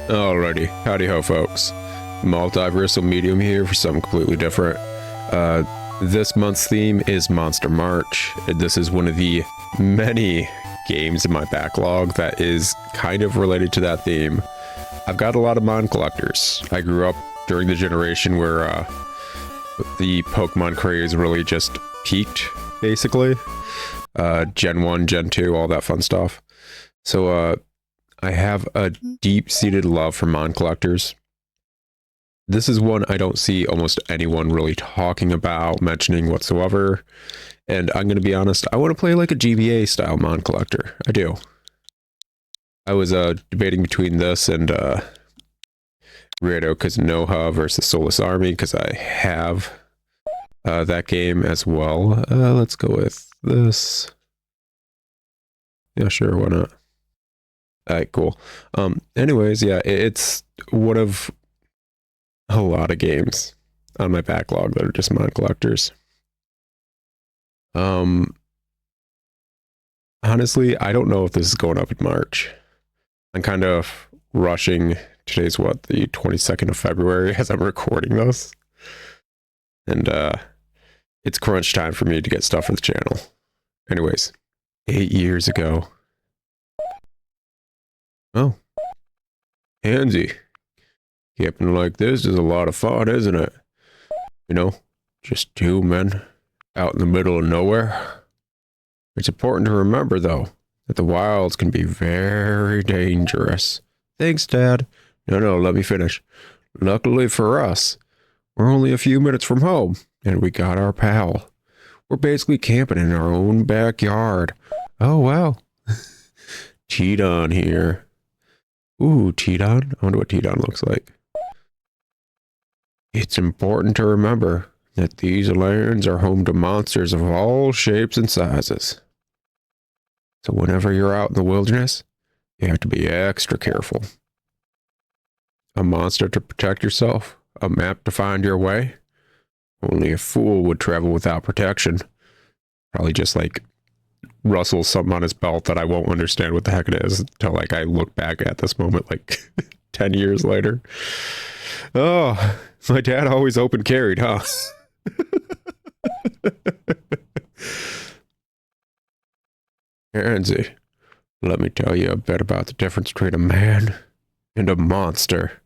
Alrighty, howdy ho folks. Multiversal Medium here for something completely different. This month's theme is Monster March. This is one of the many games in my backlog that is kind of related to that theme. I've got a lot of Mon collectors. I grew up during the generation where the Pokemon craze really just peaked, basically. Gen 1, Gen 2, all that fun stuff. So, I have a deep-seated love for Mon collectors. This is one I don't see almost anyone really talking about, mentioning whatsoever. And I'm going to be honest, I want to play like a GBA-style Mon collector. I do. I was debating between this and Rito Kazunoha versus Soulless Army, because I have that game as well. Let's go with this. Yeah, sure, why not? Alright, cool. Anyways, yeah, it's one of a lot of games on my backlog that are just Mon collectors. Honestly, I don't know if this is going up in March. I'm kind of rushing. Today's what, the 22nd of February as I'm recording this. And it's crunch time for me to get stuff for the channel. Anyways, 8 years ago. Oh, Hansy. Camping like this is a lot of fun, isn't it? You know, just two men out in the middle of nowhere. It's important to remember, though, that the wilds can be very dangerous. Thanks, Dad. No, let me finish. Luckily for us, we're only a few minutes from home, and we got our pal. We're basically camping in our own backyard. Oh, wow. Cheaton here. Ooh, Cheaton? I wonder what Cheaton looks like. It's important to remember that these lands are home to monsters of all shapes and sizes. So whenever you're out in the wilderness, you have to be extra careful. A monster to protect yourself, a map to find your way. Only a fool would travel without protection. Probably just like rustle something on his belt that I won't understand what the heck it is until like I look back at this moment like 10 years later. Oh, my dad always open carried, huh? Hansy, let me tell you a bit about the difference between a man and a monster.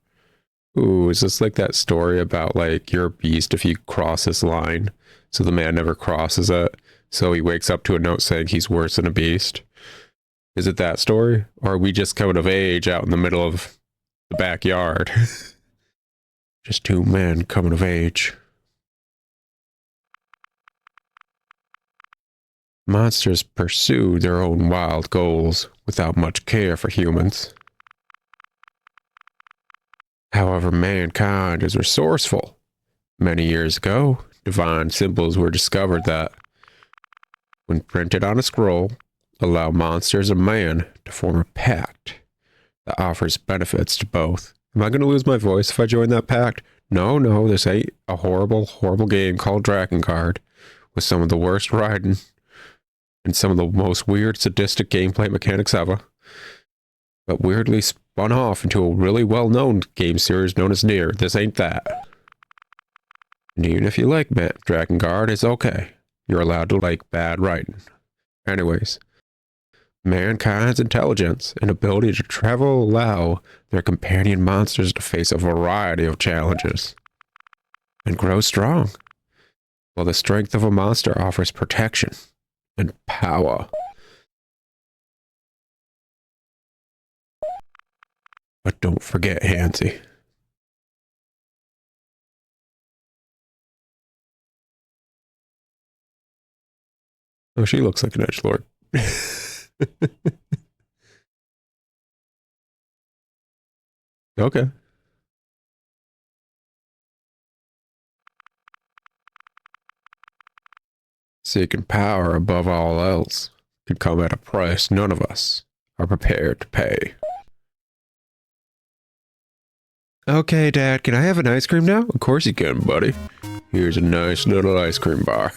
Ooh, is this like that story about like you're a beast if you cross this line, so the man never crosses it? So he wakes up to a note saying he's worse than a beast. Is it that story? Or are we just coming of age out in the middle of the backyard? Just two men coming of age. Monsters pursue their own wild goals without much care for humans. However, mankind is resourceful. Many years ago, divine symbols were discovered that, when printed on a scroll, allow monsters and man to form a pact that offers benefits to both. Am I going to lose my voice if I join that pact? No, this ain't a horrible, horrible game called Drakengard with some of the worst writing and some of the most weird, sadistic gameplay mechanics ever, but weirdly spun off into a really well-known game series known as Nier. This ain't that. And even if you like Drakengard, it's okay. You're allowed to like bad writing. Anyways, mankind's intelligence and ability to travel allow their companion monsters to face a variety of challenges and grow strong, while the strength of a monster offers protection and power. But don't forget Hansy. Oh, she looks like an edgelord. Okay. Seeking power above all else could come at a price none of us are prepared to pay. Okay, Dad, can I have an ice cream now? Of course you can, buddy. Here's a nice little ice cream bar.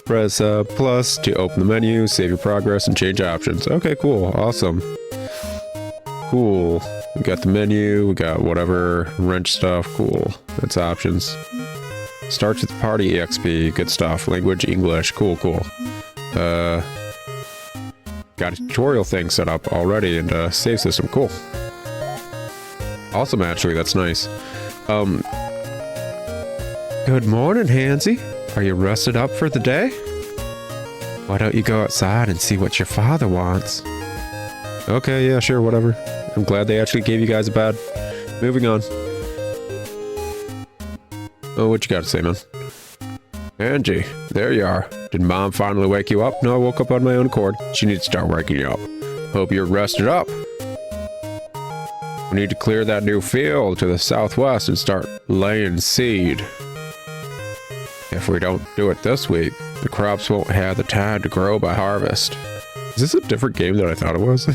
Press plus to open the menu, save your progress, and change options. Okay, cool. Awesome. Cool. We got the menu, we got whatever wrench stuff. Cool. That's options. Starts with party EXP. Good stuff. Language English. Cool, cool. Got a tutorial thing set up already and save system. Cool. Awesome, actually. That's nice. Good morning, Hansy. Are you rested up for the day? Why don't you go outside and see what your father wants? Okay, yeah, sure, whatever. I'm glad they actually gave you guys a bed. Moving on. Oh, what you got to say, man? Angie, there you are. Did Mom finally wake you up? No, I woke up on my own accord. She needs to start waking you up. Hope you're rested up. We need to clear that new field to the southwest and start laying seed. If we don't do it this week, the crops won't have the time to grow by harvest. Is this a different game than I thought it was?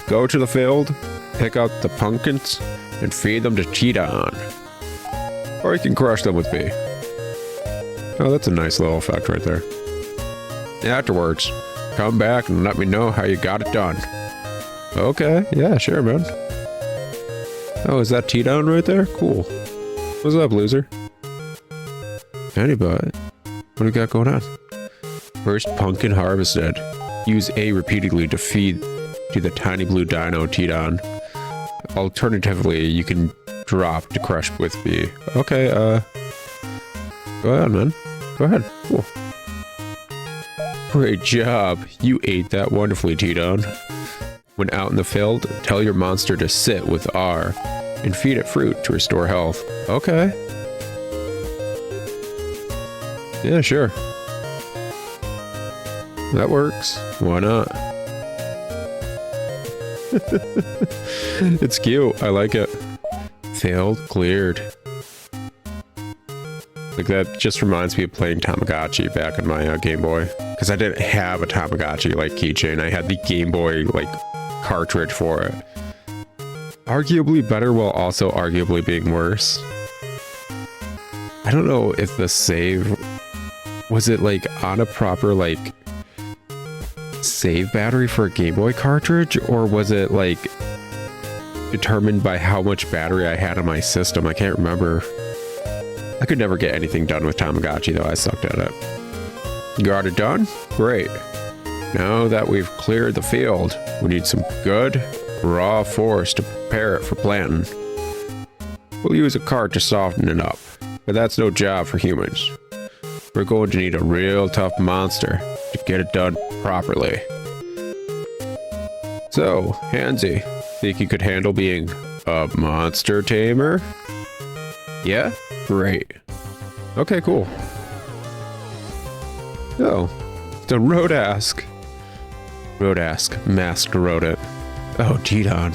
Go to the field, pick out the pumpkins, and feed them to Cheetah. Or you can crush them with B. Oh, that's a nice little effect right there. Afterwards, come back and let me know how you got it done. Okay, yeah, sure, man. Oh, is that T-Down right there? Cool. What's up, loser? Anybody? What do we got going on? First pumpkin harvested. Use A repeatedly to feed to the tiny blue dino T-Down. Alternatively, you can drop to crush with B. Okay, go ahead, man. Go ahead. Cool. Great job. You ate that wonderfully, T-Down. When out in the field, tell your monster to sit with R and feed it fruit to restore health. Okay. Yeah, sure. That works. Why not? It's cute. I like it. Failed, cleared. Like, that just reminds me of playing Tamagotchi back in my Game Boy. Because I didn't have a Tamagotchi like keychain. I had the Game Boy like cartridge for it. Arguably better while also arguably being worse. I don't know if the save... Was it like on a proper like save battery for a Game Boy cartridge? Or was it like determined by how much battery I had on my system? I can't remember. I could never get anything done with Tamagotchi though. I sucked at it. Got it done? Great. Now that we've cleared the field, we need some good raw forest to prepare it for planting. We'll use a cart to soften it up, but that's no job for humans. We're going to need a real tough monster to get it done properly. So, Hansy, think you could handle being a monster tamer? Yeah? Great. Okay, cool. Oh, the Rodask. Rodask, masked rodent. Oh, T-Don.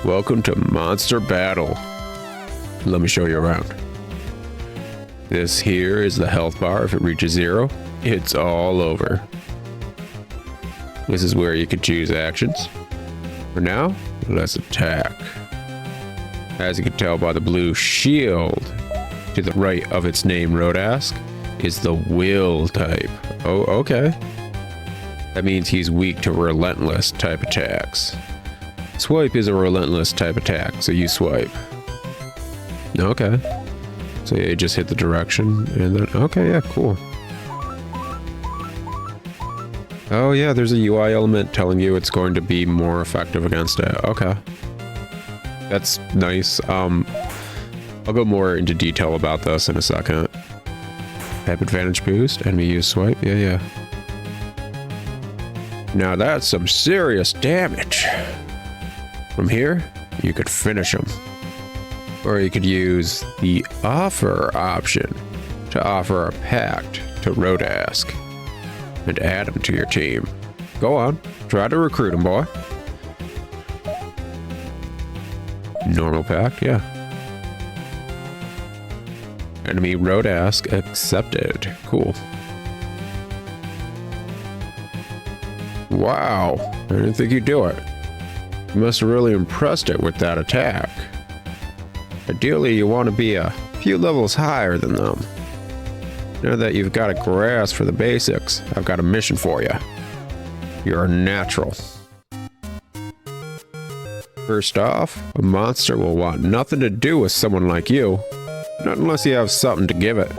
Welcome to Monster Battle. Let me show you around. This here is the health bar. If it reaches 0, it's all over. This is where you can choose actions. For now, let's attack. As you can tell by the blue shield to the right of its name, Rodask is the will type. Oh, okay. That means he's weak to relentless type attacks. Swipe is a relentless type attack, so you swipe. Okay. So yeah, you just hit the direction and then, okay, yeah, cool. Oh yeah, there's a UI element telling you it's going to be more effective against it. Okay. That's nice. I'll go more into detail about this in a second. Type advantage boost, enemy use swipe, yeah. Now that's some serious damage. From here, you could finish him. Or you could use the offer option to offer a pact to Rodask and add him to your team. Go on, try to recruit him, boy. Normal pact, yeah. Enemy Rodask accepted. Cool. Wow, I didn't think you'd do it. You must have really impressed it with that attack. Ideally, you want to be a few levels higher than them. Now that you've got a grasp for the basics, I've got a mission for you. You're a natural. First off, a monster will want nothing to do with someone like you. Not unless you have something to give it.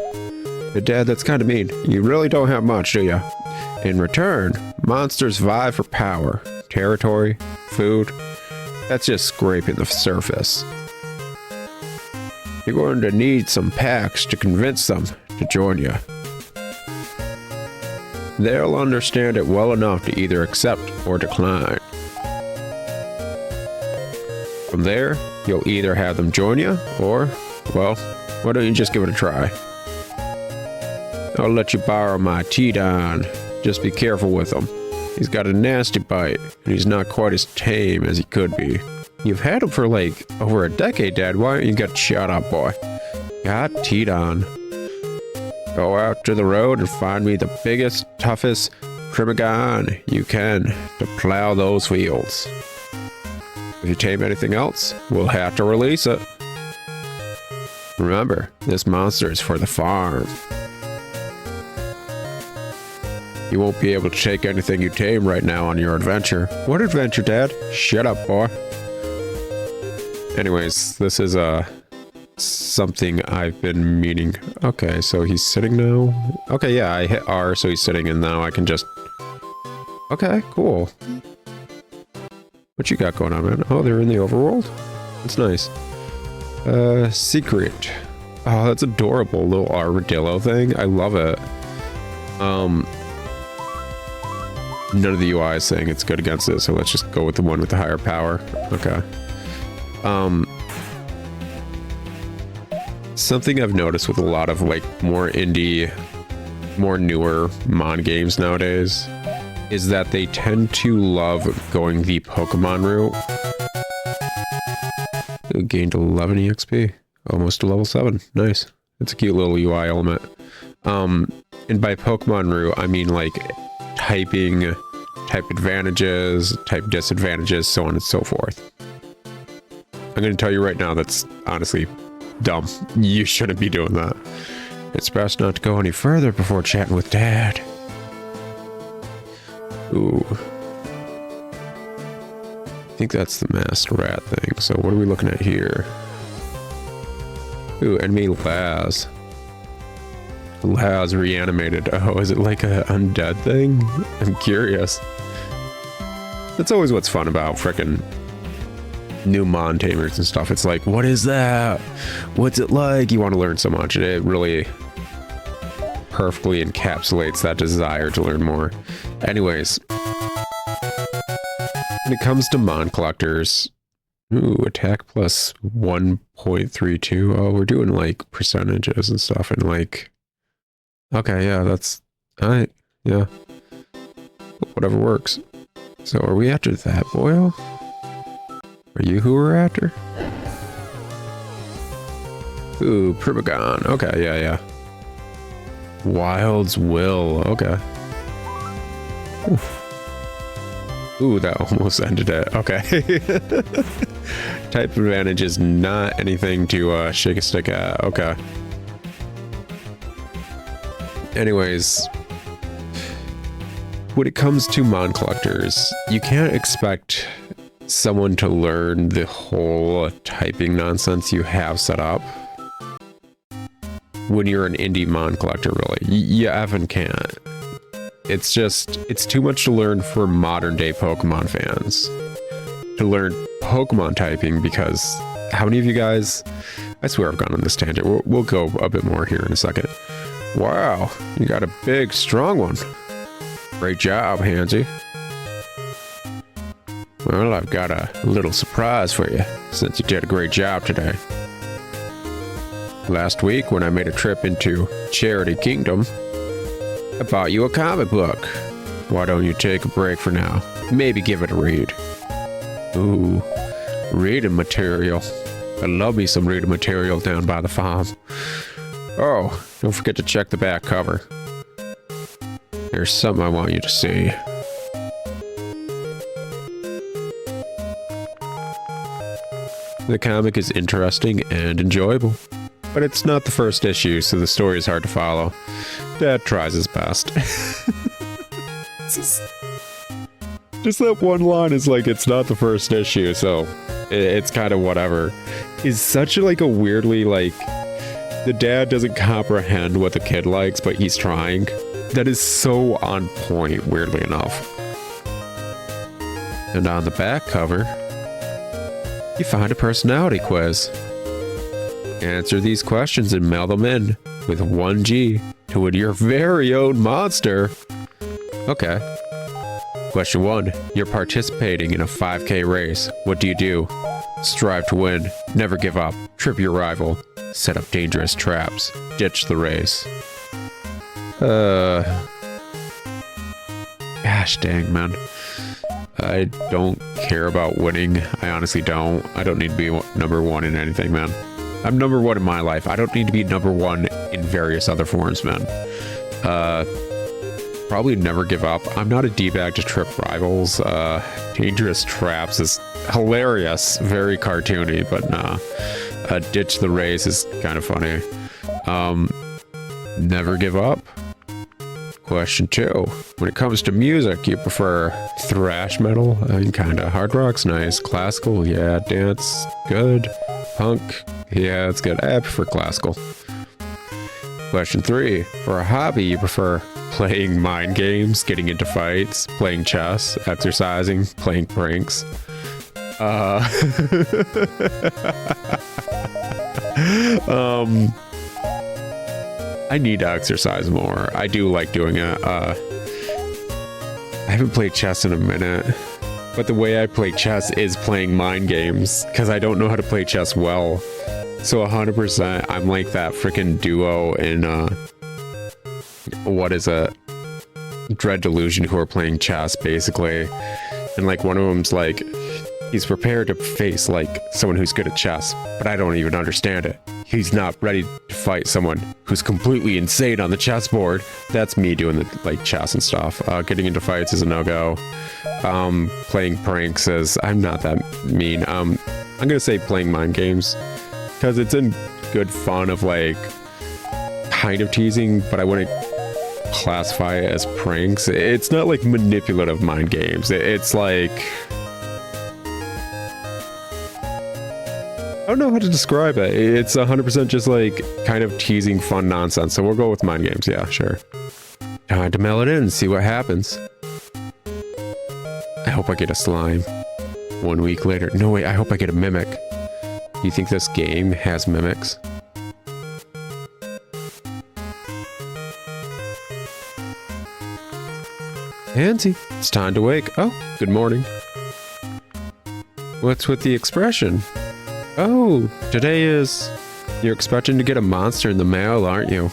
But Dad, that's kind of mean. You really don't have much, do you? In return, monsters vie for power, territory, food. That's just scraping the surface. You're going to need some packs to convince them to join you. They'll understand it well enough to either accept or decline. From there, you'll either have them join you, or, well, why don't you just give it a try? I'll let you borrow my T-Don. Just be careful with him. He's got a nasty bite, and he's not quite as tame as he could be. You've had him for like over a decade, Dad. Why don't you get shut up, boy? Got T-Don. Go out to the road and find me the biggest, toughest Primogon you can to plow those fields. If you tame anything else, we'll have to release it. Remember, this monster is for the farm. You won't be able to take anything you tame right now on your adventure. What adventure, Dad? Shut up, boy. Anyways, this is something I've been meaning. Okay, so he's sitting now. Okay, yeah, I hit R, so he's sitting, and now I can just... Okay, cool. What you got going on, man? Oh, they're in the overworld? That's nice. Secret. Oh, that's adorable. Little armadillo thing. I love it. None of the UI is saying it's good against it, so let's just go with the one with the higher power. Okay. Something I've noticed with a lot of like more indie, more newer Mon games nowadays is that they tend to love going the Pokemon route. It gained 11 EXP, almost to level 7. Nice. It's a cute little UI element. And by Pokemon route, I mean like typing, type advantages, type disadvantages, so on and so forth. I'm going to tell you right now, that's honestly dumb. You shouldn't be doing that. It's best not to go any further before chatting with Dad. Ooh. I think that's the masked rat thing. So what are we looking at here? Ooh, enemy Laz. Laz reanimated. Oh, is it like an undead thing? I'm curious. That's always what's fun about frickin' new Mon tamers and stuff. It's like, what is that? What's it like? You want to learn so much. It really perfectly encapsulates that desire to learn more. Anyways, when it comes to Mon collectors, ooh, attack plus 1.32. Oh, we're doing like percentages and stuff, and like, okay, yeah, that's all right. Yeah, whatever works. So are we after that boil? Are you who we're after? Ooh, Primogon. Okay, yeah, yeah. Wild's Will. Okay. Ooh, that almost ended it. Okay. Type advantage is not anything to shake a stick at. Okay. Anyways, when it comes to Mon collectors, you can't expect someone to learn the whole typing nonsense you have set up when you're an indie Mon collector, really. You effing can't. It's just, it's too much to learn for modern day Pokemon fans to learn Pokemon typing, because how many of you guys, I swear I've gone on this tangent. We'll go a bit more here in a second. Wow, you got a big, strong one. Great job, Hansy. Well, I've got a little surprise for you, since you did a great job today. Last week, when I made a trip into Charity Kingdom, I bought you a comic book. Why don't you take a break for now? Maybe give it a read. Ooh, reading material. I love me some reading material down by the farm. Oh, don't forget to check the back cover. There's something I want you to see. The comic is interesting and enjoyable, but it's not the first issue, so the story is hard to follow. Dad tries his best. Just that one line is like, it's not the first issue, so it's kind of whatever. Is such like a weirdly like, the dad doesn't comprehend what the kid likes, but he's trying. That is so on point, weirdly enough. And on the back cover, you find a personality quiz. Answer these questions and mail them in with 1G to win your very own monster. Okay. Question 1. You're participating in a 5K race. What do? Strive to win. Never give up. Trip your rival. Set up dangerous traps. Ditch the race. Gosh dang, man. I don't care about winning. I honestly don't. I don't need to be number one in anything, man. I'm number one in my life. I don't need to be number one in various other forms, man. Probably never give up. I'm not a D-bag to trip rivals. Dangerous traps is hilarious. Very cartoony, but nah. Ditch the race is kind of funny. Never give up. Question 2. When it comes to music, you prefer thrash metal? Kinda. Hard rock's nice. Classical? Yeah. Dance? Good. Punk? Yeah, it's good. I prefer classical. Question 3. For a hobby, you prefer playing mind games, getting into fights, playing chess, exercising, playing pranks. I need to exercise more. I do like doing it. I haven't played chess in a minute, but the way I play chess is playing mind games because I don't know how to play chess well. So 100%, I'm like that freaking duo in what is it? Dread Delusion, who are playing chess basically, and like one of them's like, he's prepared to face like someone who's good at chess, but I don't even understand it. He's not ready to fight someone who's completely insane on the chessboard. That's me doing the like chess and stuff. Getting into fights is a no-go. Playing pranks is, I'm not that mean. I'm gonna say playing mind games because it's in good fun of like kind of teasing, but I wouldn't classify it as pranks. It's not like manipulative mind games. It's like, I don't know how to describe it. It's 100% just like kind of teasing fun nonsense. So we'll go with mind games. Yeah, sure. Time to mail it in and see what happens. I hope I get a slime. 1 week later. No, wait, I hope I get a mimic. Do you think this game has mimics? Pansy, it's time to wake. Oh, good morning. What's with the expression? Oh, today is... You're expecting to get a monster in the mail, aren't you?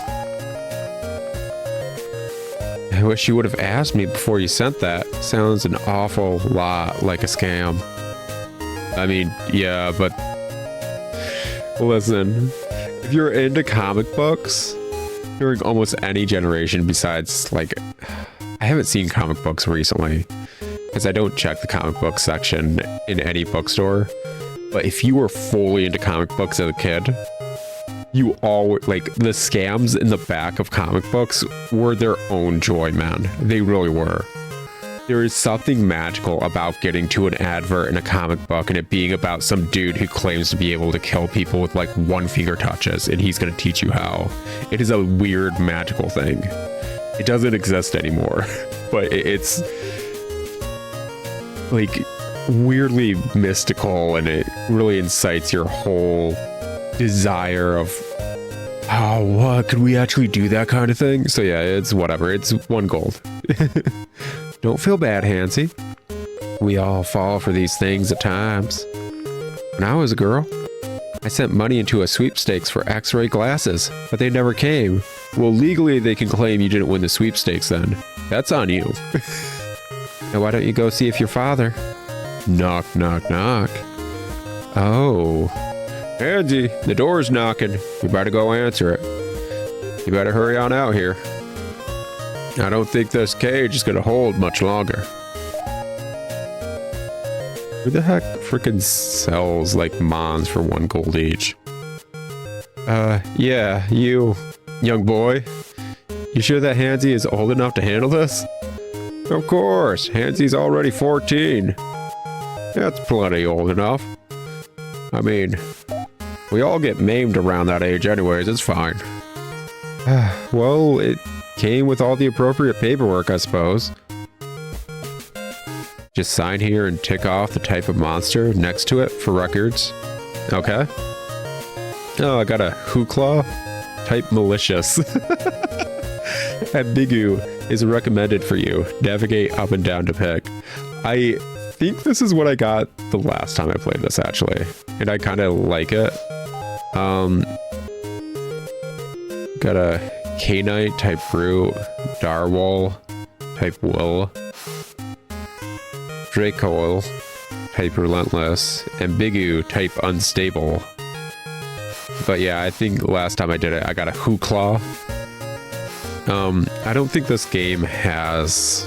I wish you would have asked me before you sent that. Sounds an awful lot like a scam. I mean, yeah, but... Listen, if you're into comic books, during almost any generation besides, like... I haven't seen comic books recently, because I don't check the comic book section in any bookstore. But if you were fully into comic books as a kid, you all, like, the scams in the back of comic books were their own joy, man. They really were. There is something magical about getting to an advert in a comic book and it being about some dude who claims to be able to kill people with, like, one finger touches, and he's going to teach you how. It is a weird, magical thing. It doesn't exist anymore, but it's, like, weirdly mystical, and it really incites your whole desire of, oh, what, could we actually do that kind of thing? So yeah, it's whatever, it's 1 gold. Don't feel bad, Hansy. We all fall for these things at times. When I was a girl, I sent money into a sweepstakes for x-ray glasses, but they never came. Well, legally they can claim you didn't win the sweepstakes then. That's on you. Now why don't you go see if your father... Knock, knock, knock. Oh. Andy, the door's knocking. You better go answer it. You better hurry on out here. I don't think this cage is gonna hold much longer. Who the heck freaking sells like mons for 1 gold each? Yeah, you, young boy. You sure that Hansy is old enough to handle this? Of course, Hansy's already 14. That's plenty old enough. I mean, we all get maimed around that age anyways, it's fine. Well, it came with all the appropriate paperwork, I suppose. Just sign here and tick off the type of monster next to it for records. Okay. Oh, I got a Hooooo type malicious. Ambigu is recommended for you. Navigate up and down to pick. I think this is what I got the last time I played this, actually. And I kind of like it. Got a Canine type Brute, Darwall type Will, Dracoil type Relentless, Ambigu type Unstable. But yeah, I think last time I did it, I got a Hooooo. I don't think this game has...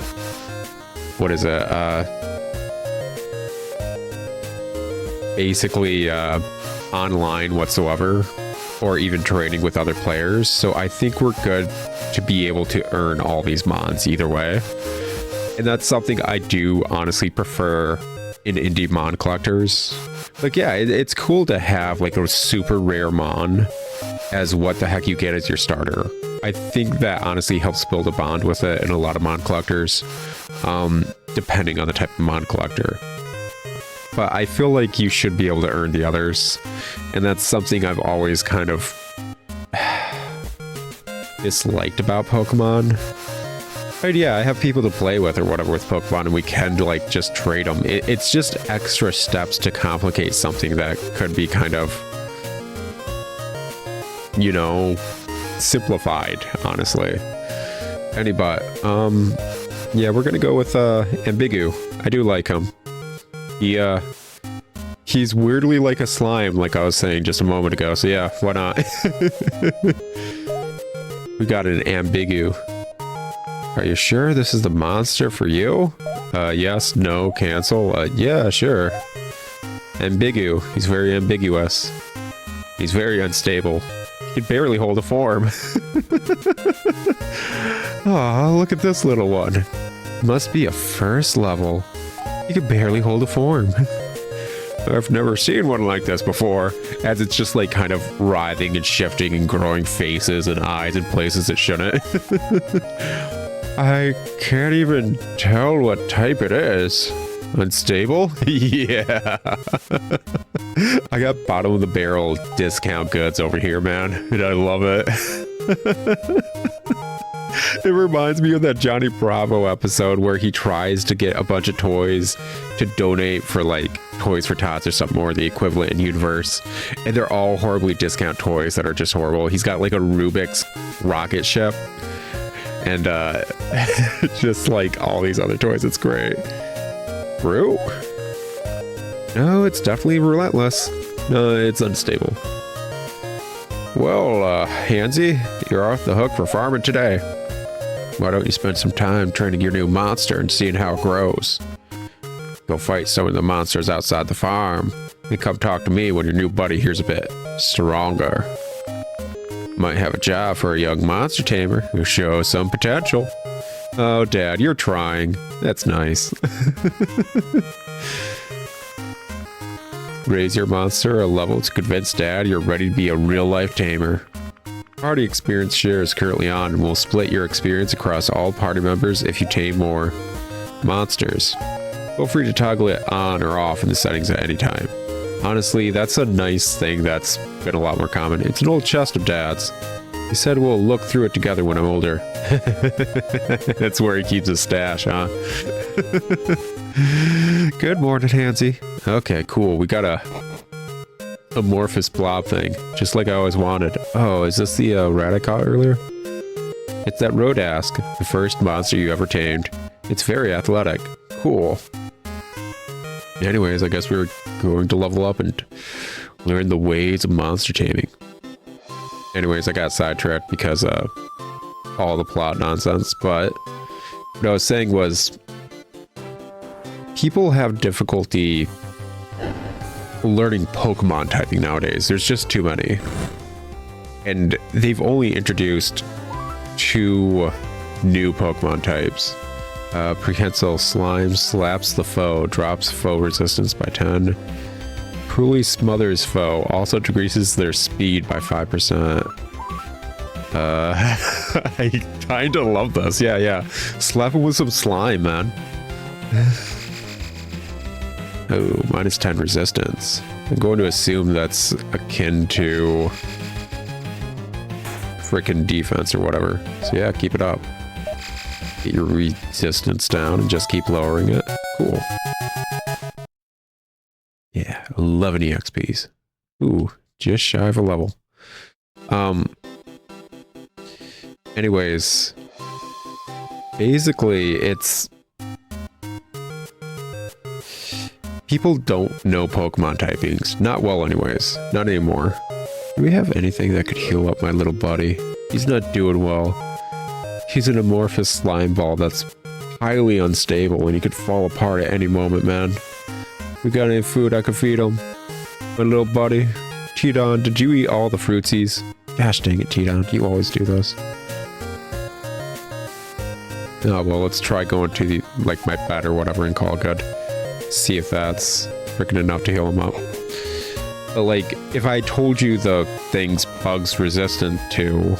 What is it? Basically, online whatsoever, or even trading with other players. So I think we're good to be able to earn all these mons either way. And that's something I do honestly prefer in indie mon collectors. Like, yeah, it's cool to have like a super rare mon as what the heck you get as your starter. I think that honestly helps build a bond with it in a lot of mon collectors, depending on the type of mon collector. But I feel like you should be able to earn the others, and that's something I've always kind of disliked about Pokemon. But yeah, I have people to play with or whatever with Pokemon, and we can like just trade them. It's just extra steps to complicate something that could be kind of, you know, simplified, honestly. But yeah, we're gonna go with Ambigu. I do like him. He's weirdly like a slime, like I was saying just a moment ago. So yeah, why not? We got an Ambigu. Are you sure this is the monster for you? Yes, no, cancel. Yeah, sure. Ambigu. He's very ambiguous. He's very unstable. He can barely hold a form. Oh, look at this little one. Must be a first level. He can barely hold a form. I've never seen one like this before, as it's just like kind of writhing and shifting and growing faces and eyes in places it shouldn't. I can't even tell what type it is. Unstable? Yeah. I got bottom of the barrel discount goods over here, man, and I love it. It reminds me of that Johnny Bravo episode where he tries to get a bunch of toys to donate for like Toys for Tots or something, or the equivalent in universe, and they're all horribly discount toys that are just horrible. He's got like a Rubik's rocket ship and just like all these other toys. It's great. Brew? No, it's definitely Relentless. No, it's Unstable. Well, Hansy, you're off the hook for farming today. Why don't you spend some time training your new monster and seeing how it grows? Go fight some of the monsters outside the farm, and come talk to me when your new buddy here's a bit stronger. Might have a job for a young monster tamer who shows some potential. Oh, Dad, you're trying. That's nice. Raise your monster a level to convince Dad you're ready to be a real-life tamer. Party experience share is currently on, and we'll split your experience across all party members if you tame more monsters. Feel free to toggle it on or off in the settings at any time. Honestly, that's a nice thing that's been a lot more common. It's an old chest of Dad's. He said we'll look through it together when I'm older. That's where he keeps his stash, huh? Good morning, Hansy. Okay, cool. We got a amorphous blob thing, just like I always wanted. Oh, is this the rat I caught earlier? It's that Rodask, the first monster you ever tamed. It's very athletic. Cool. Anyways, I guess we were going to level up and learn the ways of monster taming. Anyways, I got sidetracked because all the plot nonsense, but what I was saying was people have difficulty learning Pokemon typing nowadays. There's just too many. And they've only introduced 2 new Pokemon types. Prehensile Slime slaps the foe, drops foe resistance by 10. Cruelly smothers foe, also decreases their speed by 5%. I kinda love this. Yeah. Slap him with some slime, man. Oh, minus 10 resistance. I'm going to assume that's akin to frickin' defense or whatever. So yeah, keep it up. Get your resistance down and just keep lowering it. Cool. Yeah, 11 EXPs. Ooh, just shy of a level. Anyways, basically it's people don't know Pokemon typings. Not well anyways. Not anymore. Do we have anything that could heal up my little buddy? He's not doing well. He's an amorphous slime ball that's highly unstable and he could fall apart at any moment, man. We got any food I could feed him? My little buddy. Tidon, did you eat all the fruitsies? Gosh dang it, Tidon. You always do this. Oh, well, let's try going to the, like, my bed or whatever and call it good. See if that's freaking enough to heal him up. But, like, if I told you the thing's bug's resistant to,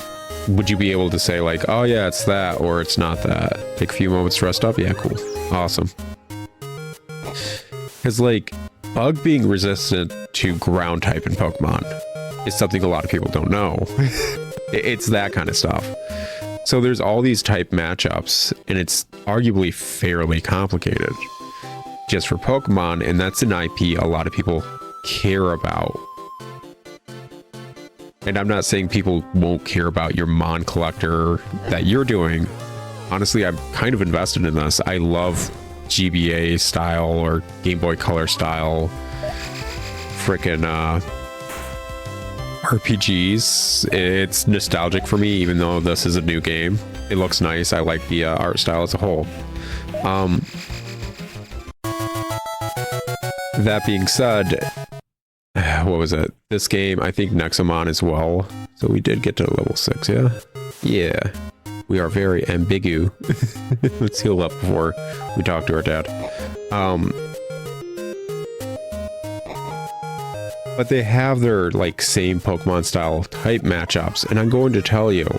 would you be able to say, like, oh yeah, it's that, or it's not that? Take a few moments to rest up? Yeah, cool. Awesome. Because, like, bug being resistant to ground type in Pokemon is something a lot of people don't know. It's that kind of stuff. So there's all these type matchups, and it's arguably fairly complicated just for Pokemon, and that's an IP a lot of people care about. And I'm not saying people won't care about your Mon collector that you're doing. Honestly, I'm kind of invested in this. I love GBA style or Game Boy Color style frickin' RPGs. It's nostalgic for me, even though this is a new game. It looks nice. I like the art style as a whole. That being said, what was it? This game, I think Nexomon as well. So we did get to level 6, yeah? Yeah. We are very ambigu. Let's heal up before we talk to our dad. But they have their, like, same Pokemon style type matchups, and I'm going to tell you,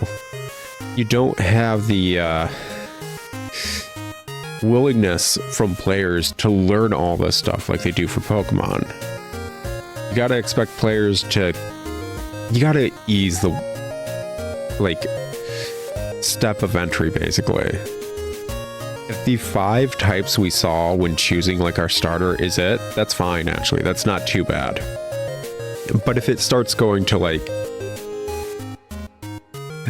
you don't have the willingness from players to learn all this stuff like they do for Pokemon. You gotta expect players to, you gotta ease the, like, step of entry, basically. If the 5 types we saw when choosing, like, our starter is it, that's fine, actually. That's not too bad. But if it starts going to, like,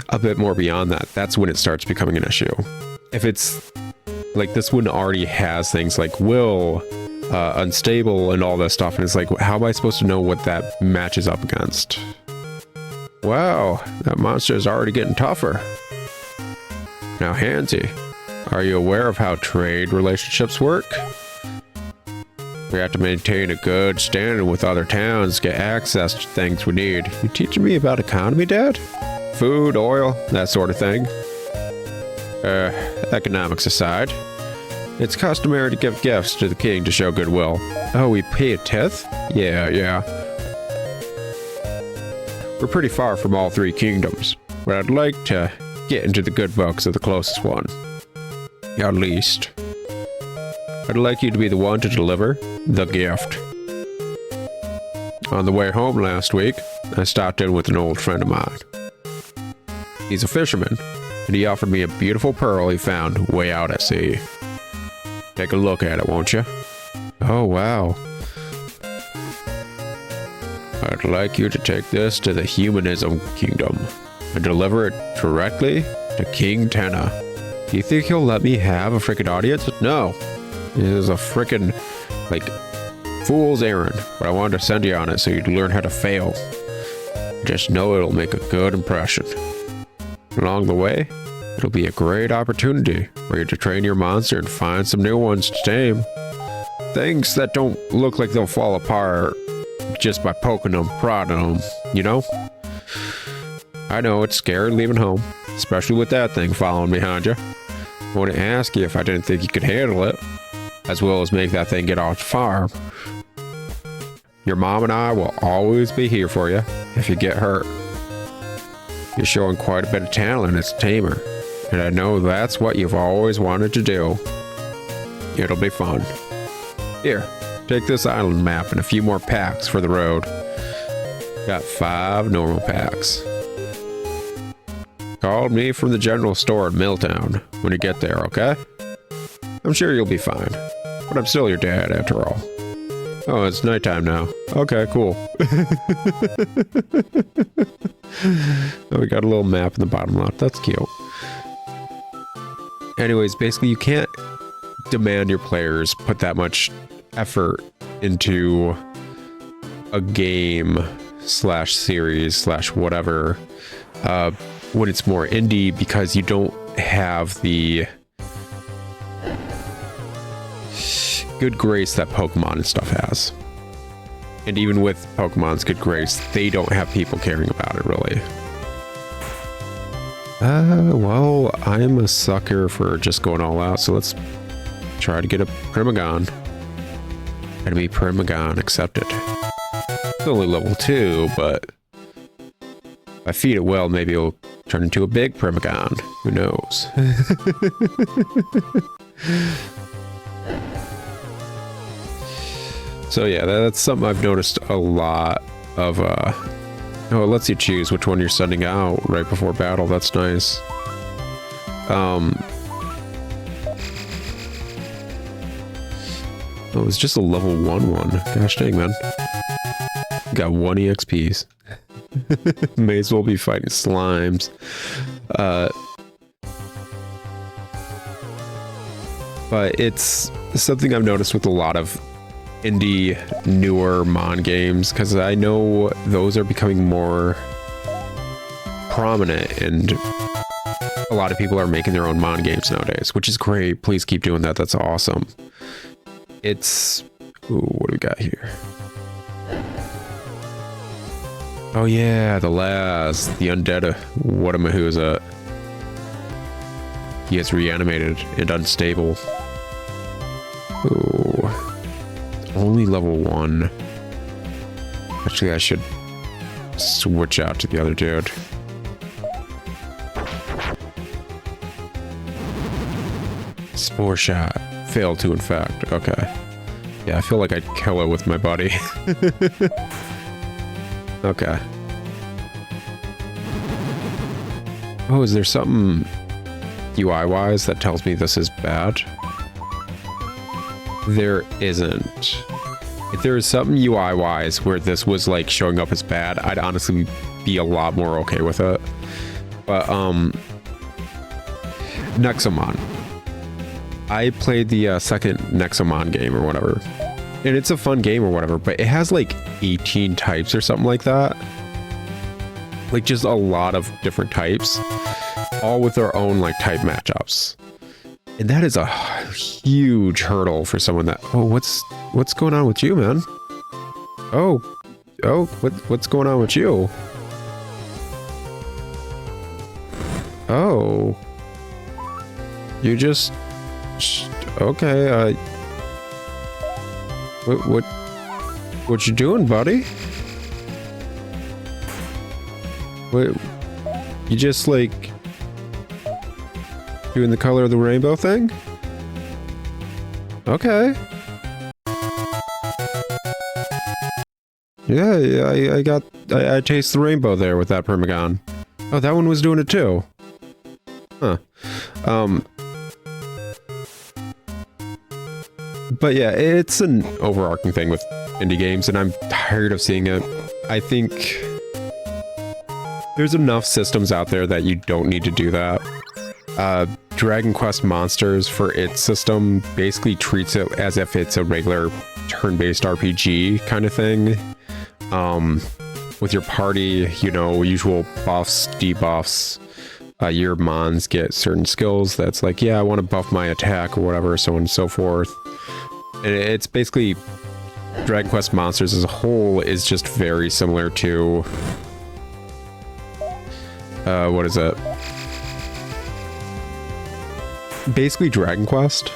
a bit more beyond that, that's when it starts becoming an issue. If it's, like, this one already has things like will, unstable, and all that stuff, and it's like, how am I supposed to know what that matches up against? Wow, that monster is already getting tougher. Now, Hansy, are you aware of how trade relationships work? We have to maintain a good standing with other towns to get access to things we need. You teaching me about economy, Dad? Food, oil, that sort of thing. Economics aside, it's customary to give gifts to the king to show goodwill. Oh, we pay a tithe? Yeah. We're pretty far from all 3 kingdoms, but I'd like to get into the good books of the closest one. At least. I'd like you to be the one to deliver the gift. On the way home last week, I stopped in with an old friend of mine. He's a fisherman, and he offered me a beautiful pearl he found way out at sea. Take a look at it, won't you? Oh, wow. I'd like you to take this to the Humanism Kingdom and deliver it directly to King Tenna. Do you think he'll let me have a freaking audience? No. It is a freaking, like, fool's errand, but I wanted to send you on it so you'd learn how to fail. Just know it'll make a good impression. Along the way, it'll be a great opportunity for you to train your monster and find some new ones to tame. Things that don't look like they'll fall apart just by poking them, prodding them, you know? I know it's scary leaving home, especially with that thing following behind you. I want to ask you if I didn't think you could handle it, as well as make that thing get off the farm. Your mom and I will always be here for you if you get hurt. You're showing quite a bit of talent as a tamer, and I know that's what you've always wanted to do. It'll be fun. Here, take this island map and a few more packs for the road. Got 5 normal packs. Call me from the general store at Milltown when you get there, okay? I'm sure you'll be fine, but I'm still your dad after all. Oh, it's nighttime now. Okay, cool. Oh, we got a little map in the bottom left. That's cute. Anyways, basically you can't demand your players put that much effort into a game slash series slash whatever when it's more indie, because you don't have the good grace that Pokemon and stuff has. And even with Pokemon's good grace, they don't have people caring about it, really. Well, I'm a sucker for just going all out, so let's try to get a Primagon. Enemy Primagon accepted. It's only level 2, but if I feed it well, maybe it'll turn into a big Primagon. Who knows? So yeah, that's something I've noticed a lot of. Oh, it lets you choose which one you're sending out right before battle. That's nice. Oh, it was just a level 1 one. Gosh dang, man. Got 1 EXPs. May as well be fighting slimes. But it's something I've noticed with a lot of indie newer Mon games, because I know those are becoming more prominent and a lot of people are making their own Mon games nowadays, which is great. Please keep doing that. That's awesome. It's... Ooh, what do we got here? Oh yeah, the last, the undead Whatamahoozah. He is reanimated and unstable. Ooh. Only level 1. Actually, I should switch out to the other dude. Spore shot. Failed to infect. Okay. Yeah, I feel like I'd kill it with my buddy. Okay. Oh, is there something UI-wise that tells me this is bad? There isn't. If there is something UI-wise where this was like showing up as bad, I'd honestly be a lot more okay with it. But Nexomon. I played the second Nexomon game or whatever, and it's a fun game or whatever, but it has like 18 types or something like that. Like just a lot of different types, all with their own like type matchups. And that is a huge hurdle for someone that... Oh, what's going on with you, man? Oh, what's going on with you? Oh, you just... Okay, what you doing, buddy? What, you just like doing the color of the rainbow thing? Okay. Yeah, I taste the rainbow there with that Primagon. Oh, that one was doing it too. Huh. But yeah, it's an overarching thing with indie games, and I'm tired of seeing it. I think there's enough systems out there that you don't need to do that. Dragon Quest Monsters, for its system, basically treats it as if it's a regular turn-based RPG kind of thing. With your party, you know, usual buffs, debuffs. Your mons get certain skills that's like, yeah, I want to buff my attack or whatever, so on and so forth. And it's basically Dragon Quest Monsters as a whole is just very similar to what is it? Basically Dragon Quest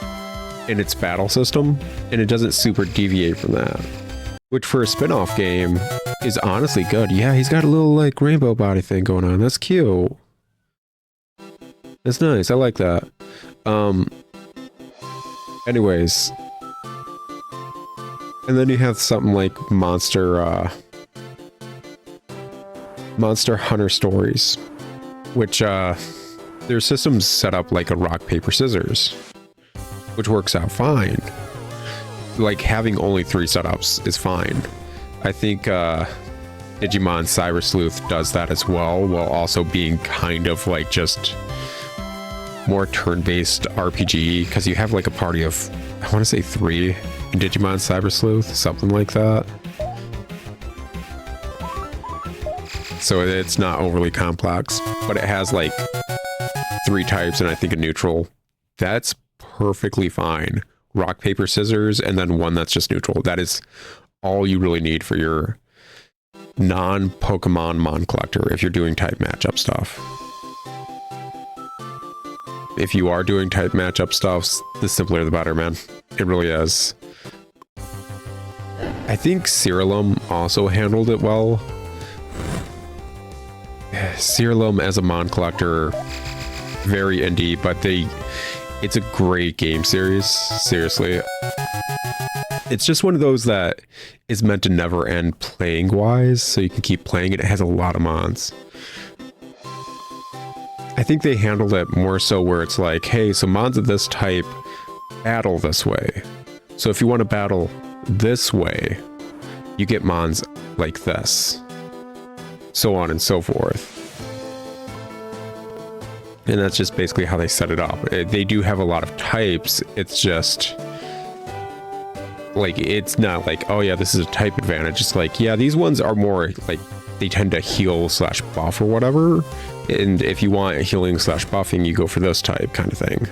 in its battle system, and it doesn't super deviate from that. Which for a spin-off game is honestly good. Yeah, he's got a little like rainbow body thing going on. That's cute. That's nice. I like that. Anyways. And then you have something like Monster Hunter Stories, which their system's set up like a rock, paper, scissors, which works out fine. Like having only 3 setups is fine. I think Digimon Cyber Sleuth does that as well, while also being kind of like just more turn-based RPG, because you have like a party of, I want to say 3 in Digimon Cyber Sleuth, something like that. So it's not overly complex, but it has like 3 types and I think a neutral. That's perfectly fine. Rock, paper, scissors, and then one that's just neutral. That is all you really need for your non-Pokemon Mon Collector if you're doing type matchup stuff. If you are doing type matchup stuff, the simpler the better, man. It really is. I think Ceruleum also handled it well. Ceruleum as a Mon Collector, very indie, but it's a great game series, seriously. It's just one of those that is meant to never end playing wise, so you can keep playing it. It has a lot of mons. I think they handled it more so where it's like, hey, so mons of this type battle this way. So if you want to battle this way, you get mons like this. So on and so forth. And that's just basically how they set it up. They do have a lot of types. It's just like, it's not like, oh yeah, this is a type advantage. It's like, yeah, these ones are more like, they tend to heal / buff or whatever. And if you want healing / buffing, you go for this type kind of thing.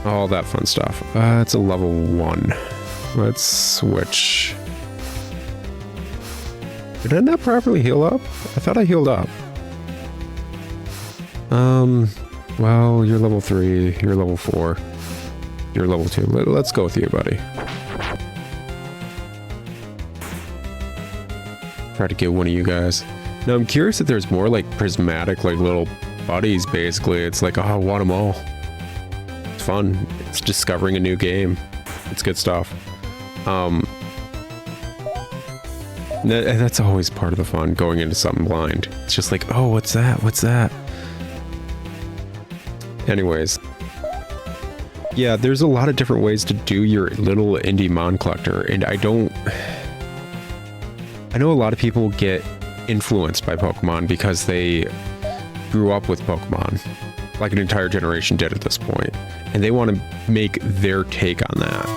All that fun stuff. It's a level 1. Let's switch. Did I not properly heal up? I thought I healed up. Well, you're level 3, you're level 4, you're level 2. Let's go with you, buddy. Try to get one of you guys. Now, I'm curious if there's more like prismatic, like little buddies, basically. It's like, oh, I want them all. It's fun. It's discovering a new game. It's good stuff. That's always part of the fun, going into something blind. It's just like, oh, what's that? What's that? Anyways. Yeah, there's a lot of different ways to do your little indie Mon Collector, and I know a lot of people get influenced by Pokemon because they grew up with Pokemon, like an entire generation did at this point, and they want to make their take on that.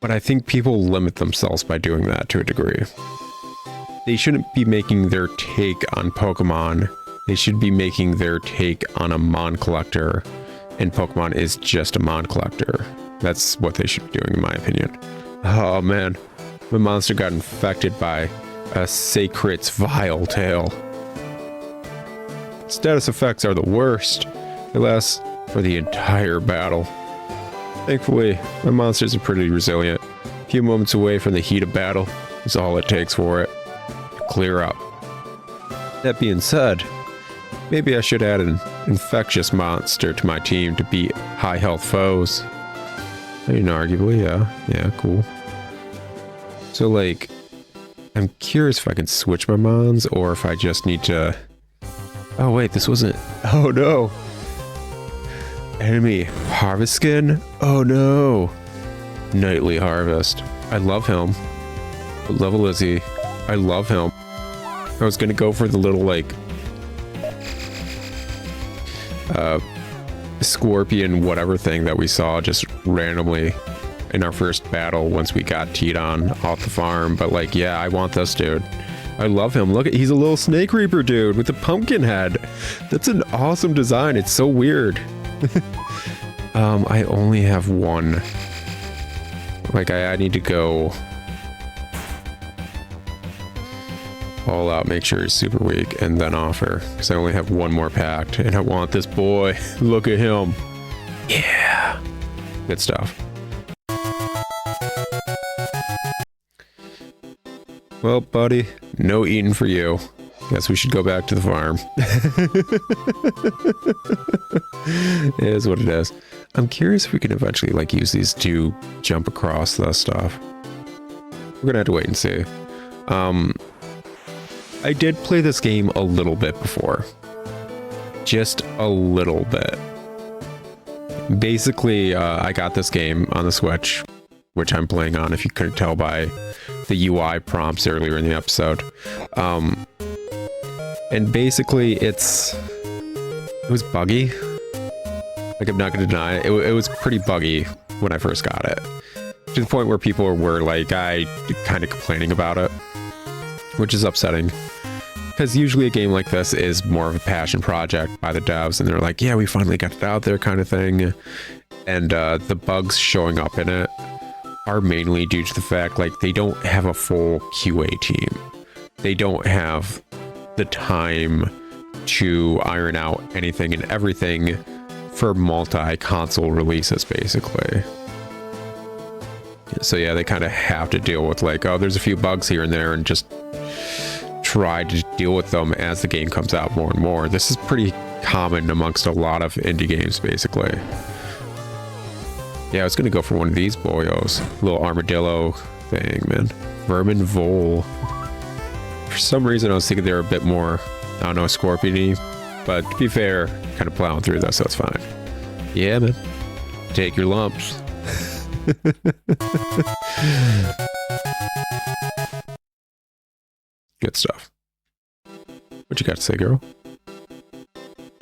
But I think people limit themselves by doing that to a degree. They shouldn't be making their take on Pokemon. They should be making their take on a Mon Collector, and Pokemon is just a Mon Collector. That's what they should be doing, in my opinion. Oh man, my monster got infected by a Sacred's vile tail. Status effects are the worst. They last for the entire battle. Thankfully, my monsters are pretty resilient. A few moments away from the heat of battle is all it takes for it to clear up. That being said, maybe I should add an infectious monster to my team to beat high health foes. I mean, arguably, yeah, cool. So like, I'm curious if I can switch my mons or if I just need to... Oh wait, this wasn't... Oh no! Enemy harvest skin? Oh no. Nightly harvest. I love him. What level is he? I love him. I was gonna go for the little like scorpion whatever thing that we saw just randomly in our first battle once we got teed on off the farm, but like, yeah, I want this dude. I love him. Look at, he's a little snake reaper dude with a pumpkin head. That's an awesome design. It's so weird. I only have one. Like, I need to go all out, make sure he's super weak, and then offer, because I only have one more packed, and I want this boy. Look at him. Yeah. Good stuff. Well, buddy, no eating for you. Guess we should go back to the farm. It is what it is. I'm curious if we can eventually like use these to jump across the stuff. We're gonna have to wait and see. I did play this game a little bit before. Just a little bit. Basically, I got this game on the Switch, which I'm playing on if you couldn't tell by the UI prompts earlier in the episode. And basically it was buggy. Like, I'm not gonna deny it. It was pretty buggy when I first got it. To the point where people were like, kind of complaining about it. Which is upsetting. Because usually a game like this is more of a passion project by the devs. And they're like, yeah, we finally got it out there kind of thing. And the bugs showing up in it are mainly due to the fact, like, they don't have a full QA team. They don't have the time to iron out anything and everything for multi-console releases, basically. So yeah, they kind of have to deal with like, oh, there's a few bugs here and there, and just try to deal with them as the game comes out more and more. This is pretty common amongst a lot of indie games, basically. Yeah, I was gonna go for one of these boyos. Little armadillo thing, man. Vermin vole. For some reason, I was thinking they were a bit more, I don't know, scorpion-y. But to be fair, kind of plowing through this, so it's fine. Yeah, man. Take your lumps. Good stuff. What you got to say, girl?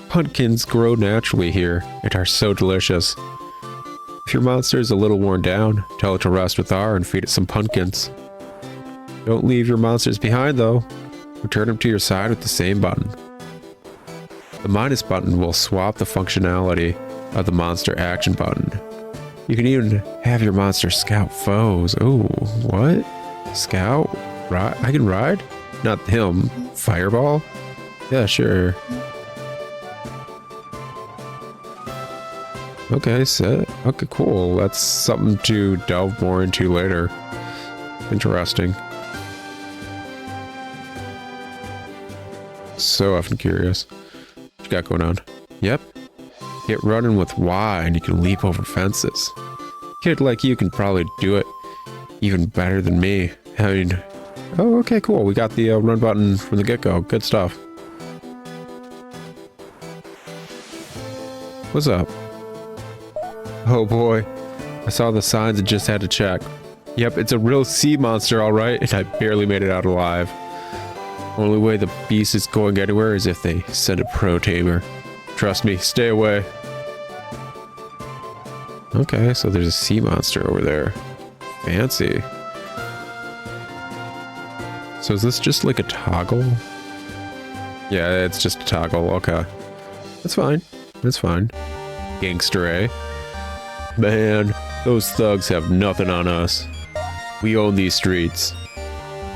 Pumpkins grow naturally here and are so delicious. If your monster is a little worn down, tell it to rest with R and feed it some pumpkins. Don't leave your monsters behind, though. Return them to your side with the same button. The minus button will swap the functionality of the monster action button. You can even have your monster scout foes. Ooh, what? Scout? Ride? I can ride? Not him. Fireball? Yeah, sure. Okay, set. Okay, cool. That's something to delve more into later. Interesting. So often curious. What you got going on? Yep. Get running with Y and you can leap over fences. Kid like you can probably do it even better than me. I mean, oh, okay, cool. We got the run button from the get-go. Good stuff. What's up? Oh boy. I saw the signs and just had to check. Yep, it's a real sea monster, all right, and I barely made it out alive. Only way the beast is going anywhere is if they send a pro tamer. Trust me, stay away. Okay, so there's a sea monster over there. Fancy. So is this just like a toggle? Yeah, it's just a toggle. Okay. That's fine. That's fine. Gangster, eh? Man, those thugs have nothing on us. We own these streets.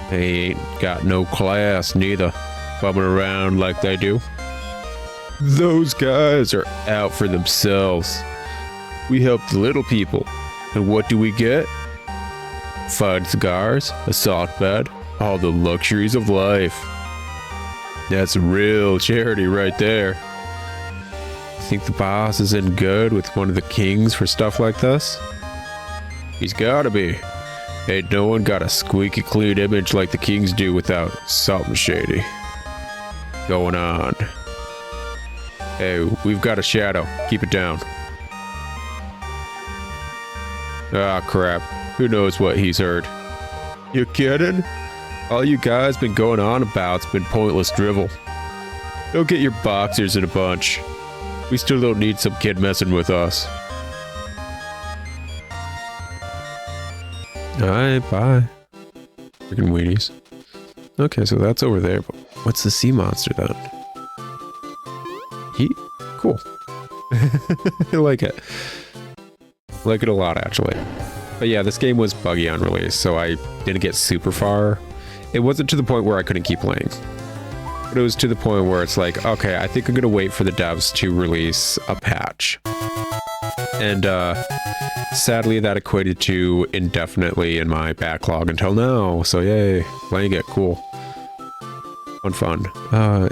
They ain't got no class neither, bumming around like they do. Those guys are out for themselves. We help the little people, and what do we get? Fine cigars, a soft bed, all the luxuries of life. That's real charity right there. Think the boss is in good with one of the kings for stuff like this? He's gotta be. Ain't no one got a squeaky clean image like the kings do without something shady going on. Hey, we've got a shadow. Keep it down. Ah, crap. Who knows what he's heard? You kidding? All you guys been going on about's been pointless drivel. Don't get your boxers in a bunch. We still don't need some kid messing with us. Alright, bye. Freaking weenies. Okay, so that's over there, but what's the sea monster then? Cool. I like it. Like it a lot, actually. But yeah, this game was buggy on release, so I didn't get super far. It wasn't to the point where I couldn't keep playing. But it was to the point where it's like, okay, I think I'm gonna wait for the devs to release a patch. And sadly, that equated to indefinitely in my backlog until now. So yay, playing it, cool. Fun.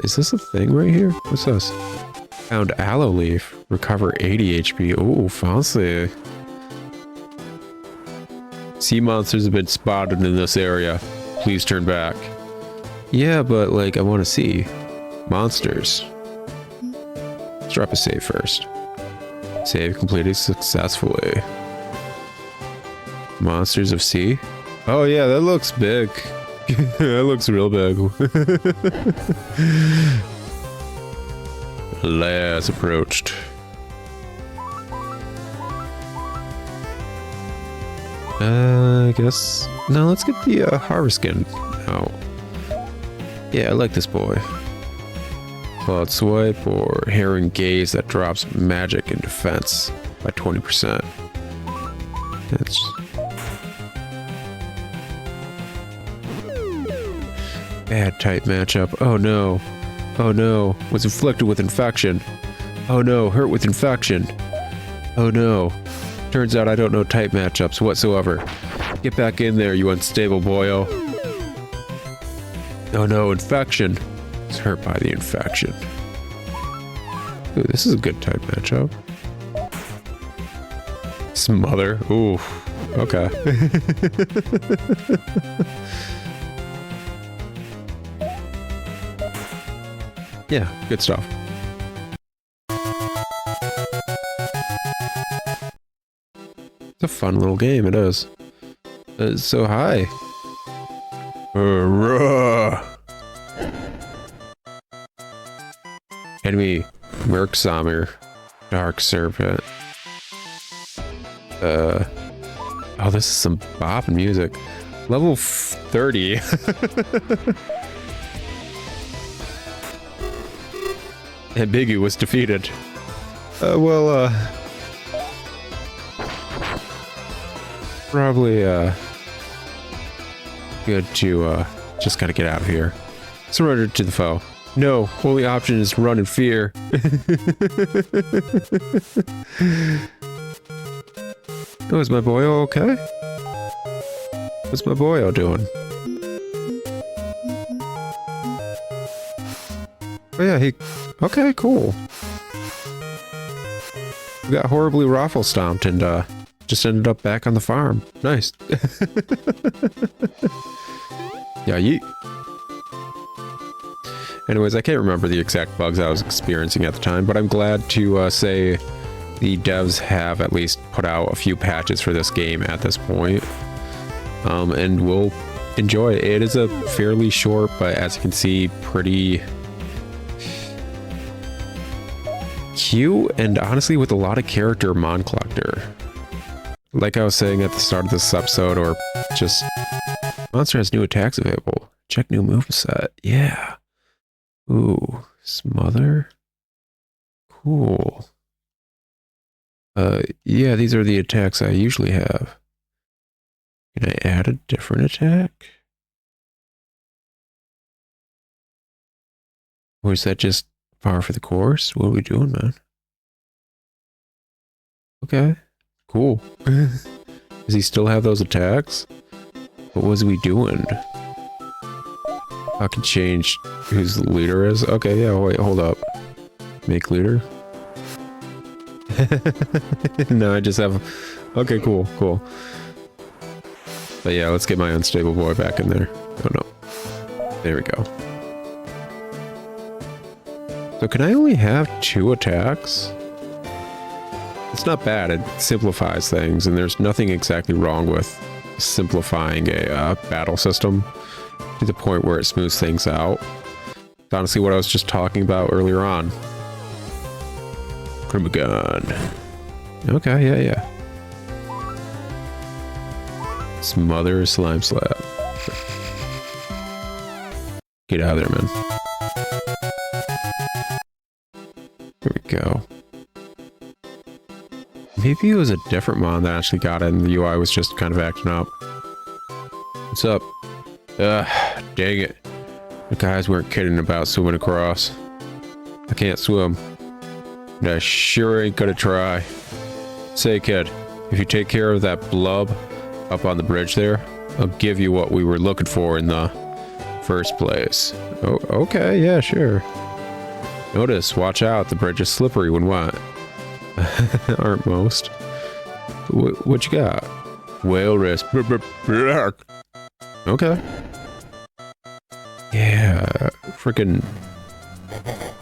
Is this a thing right here? What's this? Found aloe leaf. Recover 80 HP. Oh, fancy. Sea monsters have been spotted in this area. Please turn back. Yeah, but like, I want to see monsters. Let's drop a save first. Save completed successfully. Monsters of sea? Oh yeah, that looks big. That looks real big. Last approached. I guess... No, let's get the harvest skin out. Yeah, I like this boy. Cloud swipe or herring gaze that drops magic and defense by 20%. That's... Bad type matchup. Oh no. Oh no. Was inflicted with infection. Oh no. Hurt with infection. Oh no. Turns out I don't know type matchups whatsoever. Get back in there, you unstable boyo. Oh no, infection. He's hurt by the infection. Ooh, this is a good type matchup. Smother. Ooh. Okay. Yeah, good stuff. It's a fun little game, it is. So hi. Enemy Merksamer, Dark Serpent. Oh, this is some bopping music. Level 30. Ambigu was defeated. Probably, good to, just gotta get out of here. Surrender to the foe. No, only option is run in fear. Oh, is my boy okay? What's my boy doing? Oh yeah, he... Okay, cool. We got horribly raffle stomped and, just ended up back on the farm. Nice. Yeah, yeet. Anyways, I can't remember the exact bugs I was experiencing at the time, but I'm glad to say the devs have at least put out a few patches for this game at this point. And we'll enjoy it. It is a fairly short, but as you can see, pretty cute and honestly with a lot of character mon collector. Like I was saying at the start of this episode, or just monster has new attacks available. Check new moveset. Yeah. Ooh, smother. Cool. Yeah, these are the attacks I usually have. Can I add a different attack? Or is that just par for the course? What are we doing, man? Okay. Cool. Does he still have those attacks? What was we doing? I can change who's the leader is. Okay, yeah, wait, hold up. Make leader. No, I just have... Okay, cool, cool. But yeah, let's get my unstable boy back in there. Oh no. There we go. So can I only have 2 attacks? It's not bad. It simplifies things, and there's nothing exactly wrong with simplifying a battle system to the point where it smooths things out. It's honestly what I was just talking about earlier on. Gun. Okay, yeah. Smother slime slab. Get out of there, man. There we go. Maybe it was a different mod that actually got it and the UI was just kind of acting up. What's up? Dang it. The guys weren't kidding about swimming across. I can't swim. And I sure ain't gonna try. Say, kid, if you take care of that blub up on the bridge there, I'll give you what we were looking for in the first place. Oh, okay, yeah, sure. Notice, watch out, the bridge is slippery when wet. Aren't most. What you got? Whale wrist. Okay. Yeah, freaking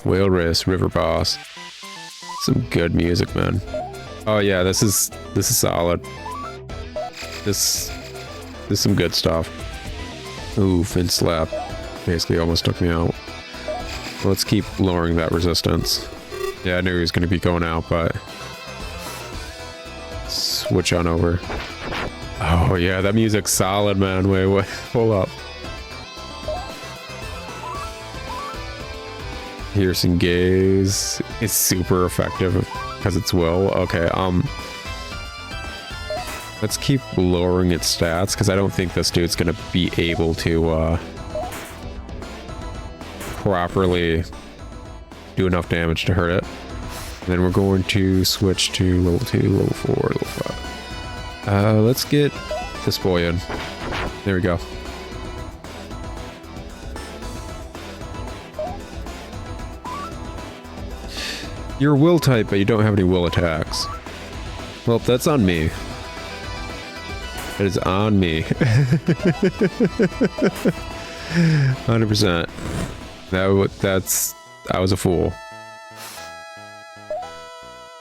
whale wrist, river boss. Some good music, man. Oh yeah, this is solid. This is some good stuff. Ooh, fin slap. Basically almost took me out. Let's keep lowering that resistance. Yeah, I knew he was going to be going out, but... Switch on over. Oh yeah, that music's solid, man. Wait, hold up. Piercing gaze is super effective because it's will. Okay, let's keep lowering its stats because I don't think this dude's gonna be able to properly do enough damage to hurt it. And then we're going to switch to level 2, level 4, level 5. Let's get this boy in. There we go. You're a will type, but you don't have any will attacks. Well, that's on me. It is on me. 100%. I was a fool.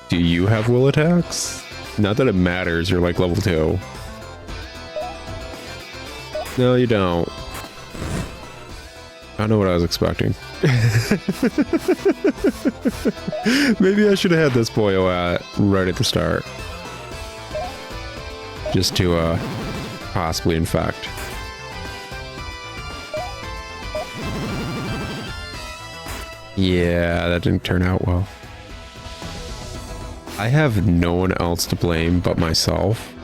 Do you have will attacks? Not that it matters, you're like level 2. No, you don't. I don't know what I was expecting. Maybe I should have had this boyo right at the start. Just to possibly infect. Yeah, that didn't turn out well. I have no one else to blame but myself.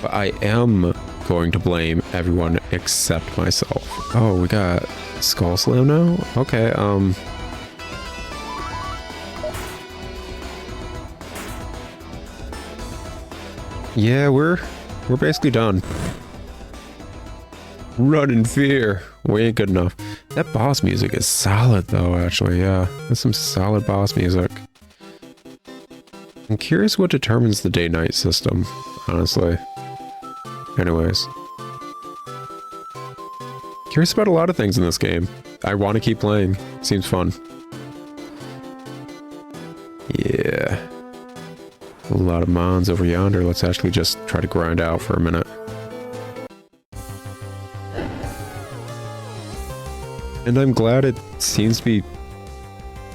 But I am going to blame everyone except myself. Oh, we got Skull Slam now? Okay, yeah, we're basically done. Run in fear. We ain't good enough. That boss music is solid though, actually, yeah. That's some solid boss music. I'm curious what determines the day-night system, honestly. Anyways. Curious about a lot of things in this game. I want to keep playing. Seems fun. Yeah. A lot of mons over yonder. Let's actually just try to grind out for a minute. And I'm glad it seems to be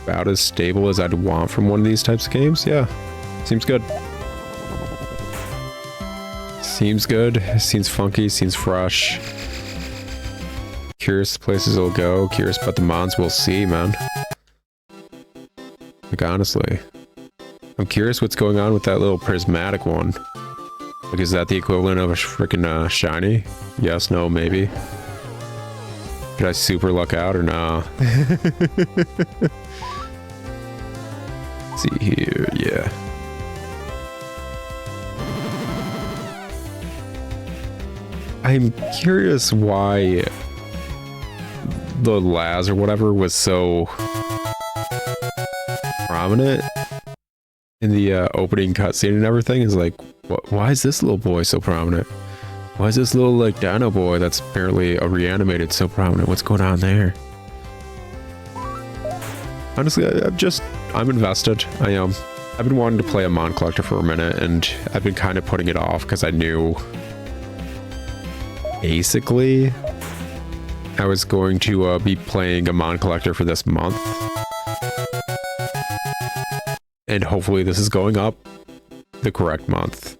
about as stable as I'd want from one of these types of games. Yeah. Seems good. Seems good. Seems funky. Seems fresh. Curious places it'll go. Curious about the mons we'll see, man. Like, honestly. I'm curious what's going on with that little prismatic one. Like, is that the equivalent of a freaking shiny? Yes, no, maybe. Did I super luck out or nah? See here, yeah. I'm curious why the Laz or whatever was so prominent in the opening cutscene and everything. Is like, why is this little boy so prominent? Why is this little like dino boy that's apparently a reanimated so prominent? What's going on there? Honestly, I'm invested. I am. I've been wanting to play a Mon Collector for a minute, and I've been kind of putting it off because I knew basically I was going to be playing a Mon Collector for this month. And hopefully this is going up the correct month.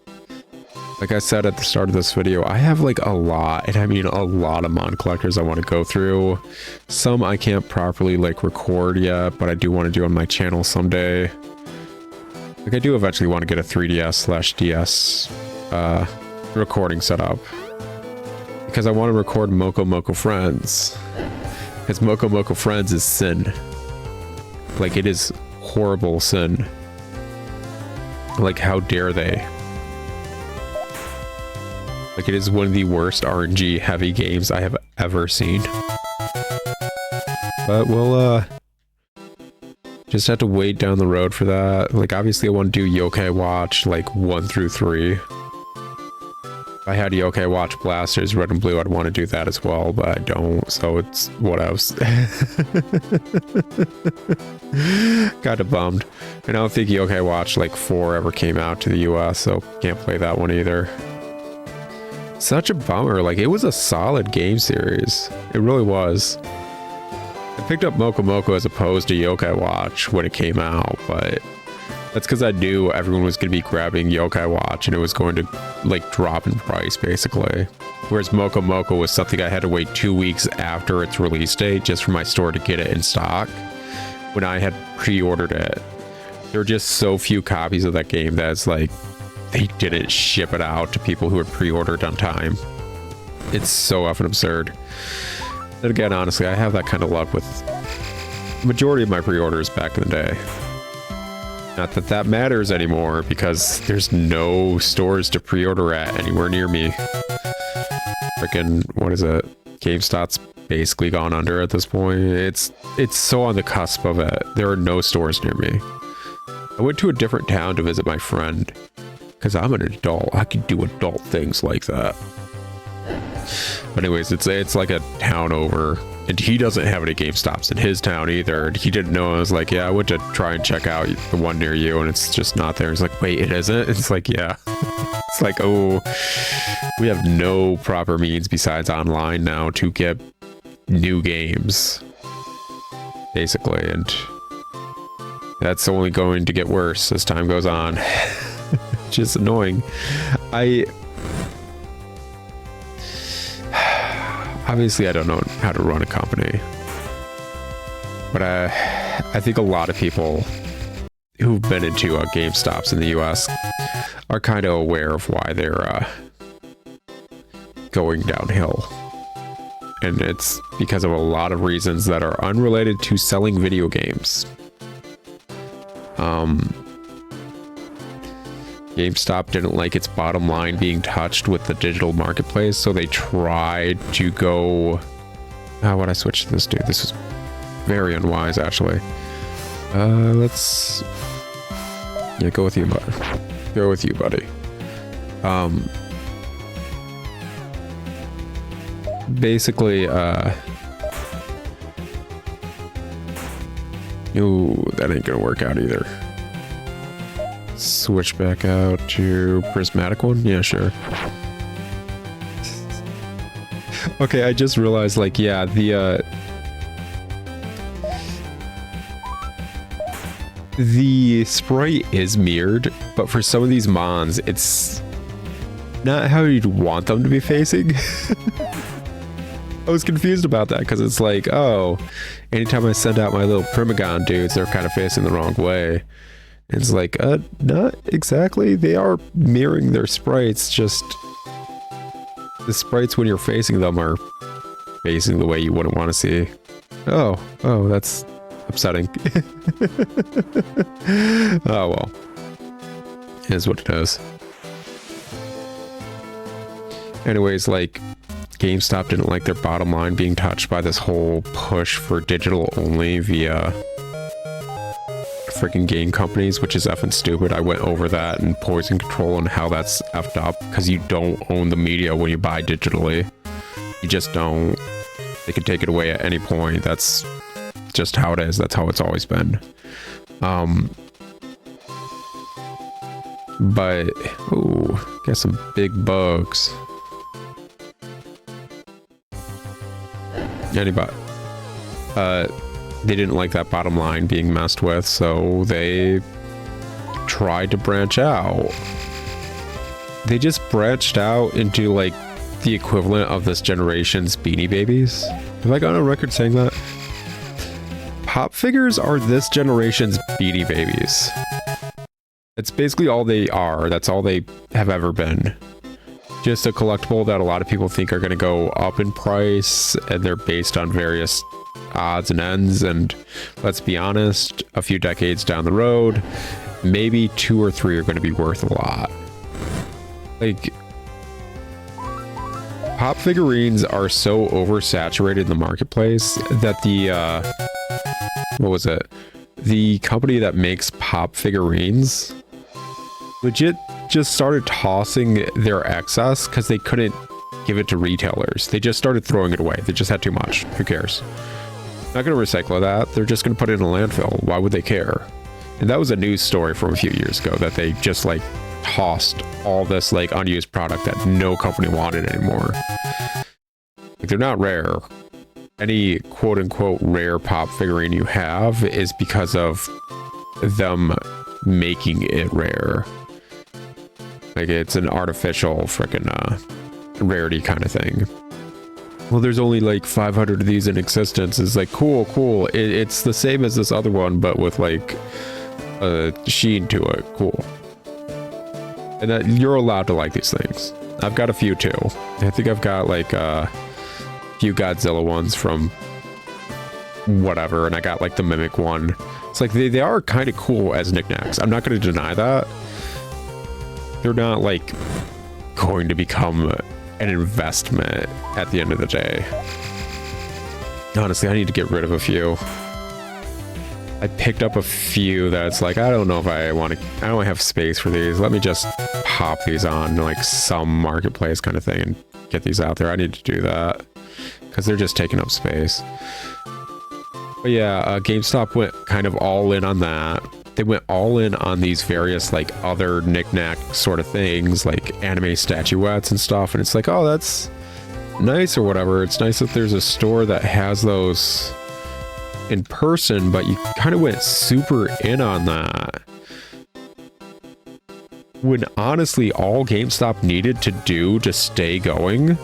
Like I said at the start of this video, I have like a lot, and I mean a lot of Mon Collectors I want to go through. Some I can't properly like record yet, but I do want to do on my channel someday. Like I do eventually want to get a 3DS/DS recording setup. Because I want to record Moko Moko Friends. Because Moko Moko Friends is sin. Like it is horrible sin. Like, how dare they? Like, it is one of the worst RNG heavy games I have ever seen. But we'll, just have to wait down the road for that. Like, obviously I want to do Yokai Watch, like, 1 through 3. If I had Yokai Watch Blasters, Red and Blue, I'd want to do that as well, but I don't, so it's what else. Kinda bummed. And I don't think Yokai Watch like 4 ever came out to the US, so can't play that one either. Such a bummer. Like, it was a solid game series. It really was. I picked up Moko Moko as opposed to Yokai Watch when it came out, but that's because I knew everyone was going to be grabbing Yokai Watch and it was going to like drop in price basically. Whereas Moko Moko was something I had to wait 2 weeks after its release date just for my store to get it in stock. When I had pre-ordered it, there were just so few copies of that game that it's like they didn't ship it out to people who had pre-ordered on time. It's so effing absurd. And again, honestly, I have that kind of luck with the majority of my pre-orders back in the day. Not that that matters anymore because there's no stores to pre-order at anywhere near me. Frickin', what is it? GameStop's basically gone under at this point. It's so on the cusp of it. There are no stores near me. I went to a different town to visit my friend because I'm an adult. I can do adult things like that. But anyways, it's like a town over, and he doesn't have any GameStops in his town either. And he didn't know. I was like, yeah, I went to try and check out the one near you, and it's just not there. He's like, wait, it isn't? It's like, yeah. It's like, oh, we have no proper means besides online now to get new games, basically, and that's only going to get worse as time goes on. Which is annoying. Obviously I don't know how to run a company, but I think a lot of people who've been into GameStops in the US are kind of aware of why they're going downhill. And it's because of a lot of reasons that are unrelated to selling video games. GameStop didn't like its bottom line being touched with the digital marketplace, so they tried to go... why'd I switch to this dude? This is very unwise, actually. Let's... yeah, go with you, buddy. Go with you, buddy. Basically, ooh, that ain't gonna work out either. Switch back out to prismatic one? Yeah, sure. Okay, I just realized, like, yeah, the sprite is mirrored, but for some of these mons, it's not how you'd want them to be facing. I was confused about that because it's like, oh, anytime I send out my little Primagon dudes, they're kind of facing the wrong way. And it's like, not exactly. They are mirroring their sprites, just the sprites when you're facing them are facing the way you wouldn't want to see. Oh, that's upsetting. Oh well, it is what it is. Anyways, like, GameStop didn't like their bottom line being touched by this whole push for digital only via freaking game companies, which is effing stupid. I went over that and Poison Control and how that's effed up because you don't own the media when you buy digitally. You just don't. They can take it away at any point. That's just how it is. That's how it's always been. But, ooh, got some big bugs. Anybody? They didn't like that bottom line being messed with, so they tried to branch out. They just branched out into like the equivalent of this generation's Beanie Babies. Have I gone on record saying that? Pop figures are this generation's Beanie Babies. It's basically all they are. That's all they have ever been. Just a collectible that a lot of people think are going to go up in price, and they're based on various odds and ends, and let's be honest, a few decades down the road, maybe 2 or 3 are going to be worth a lot. Like, pop figurines are so oversaturated in the marketplace that the what was it? The company that makes pop figurines legit just started tossing their excess because they couldn't give it to retailers. They just started throwing it away. They just had too much. Who cares? Not going to recycle that. They're just going to put it in a landfill. Why would they care? And that was a news story from a few years ago that they just like tossed all this like unused product that no company wanted anymore. Like, they're not rare. Any quote unquote rare pop figurine you have is because of them making it rare. Like, it's an artificial freaking rarity kind of thing. Well, there's only like 500 of these in existence. It's like, cool. It's the same as this other one, but with like a sheen to it. Cool. And that you're allowed to like these things. I've got a few too. I think I've got like a few Godzilla ones from whatever, and I got like the Mimic one. It's like they are kind of cool as knickknacks. I'm not going to deny that. They're not like going to become an investment at the end of the day. Honestly, I need to get rid of a few. I picked up a few that's like, I don't know if I don't have space for these. Let me just pop these on like some marketplace kind of thing and get these out there. I need to do that because they're just taking up space. But yeah, GameStop went kind of all in on that. They went all in on these various like other knickknack sort of things, like anime statuettes and stuff. And it's like, oh, that's nice or whatever. It's nice that there's a store that has those in person, but you kind of went super in on that. When honestly, all GameStop needed to do to stay going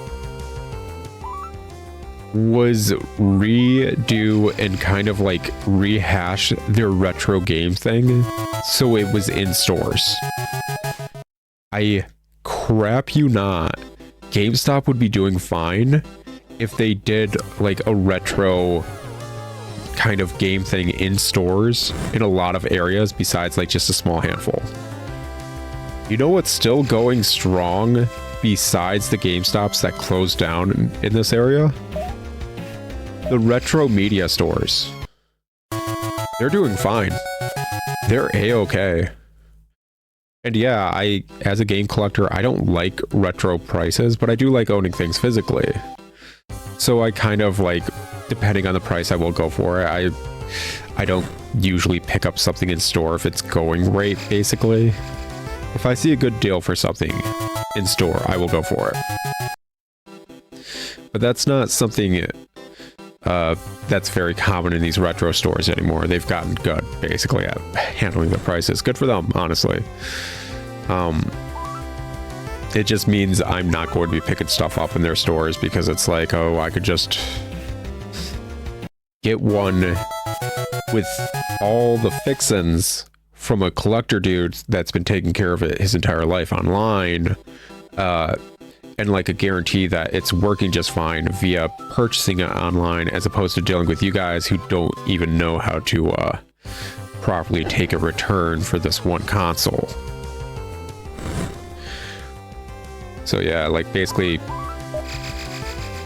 was redo and kind of like rehash their retro game thing so it was in stores. I crap you not, GameStop would be doing fine if they did like a retro kind of game thing in stores in a lot of areas besides like just a small handful. You know what's still going strong besides the GameStops that closed down in this area? The retro media stores. They're doing fine. They're a-okay. And yeah, as a game collector, I don't like retro prices, but I do like owning things physically. So I kind of like, depending on the price, I will go for it. I don't usually pick up something in store if it's going rate, basically. If I see a good deal for something in store, I will go for it. But that's not something that's very common in these retro stores anymore. They've gotten good, basically, at handling the prices. Good for them, honestly. It just means I'm not going to be picking stuff up in their stores because it's like, oh, I could just get one with all the fixins from a collector dude that's been taking care of it his entire life online, and like a guarantee that it's working just fine via purchasing it online, as opposed to dealing with you guys who don't even know how to properly take a return for this one console. So yeah, like basically,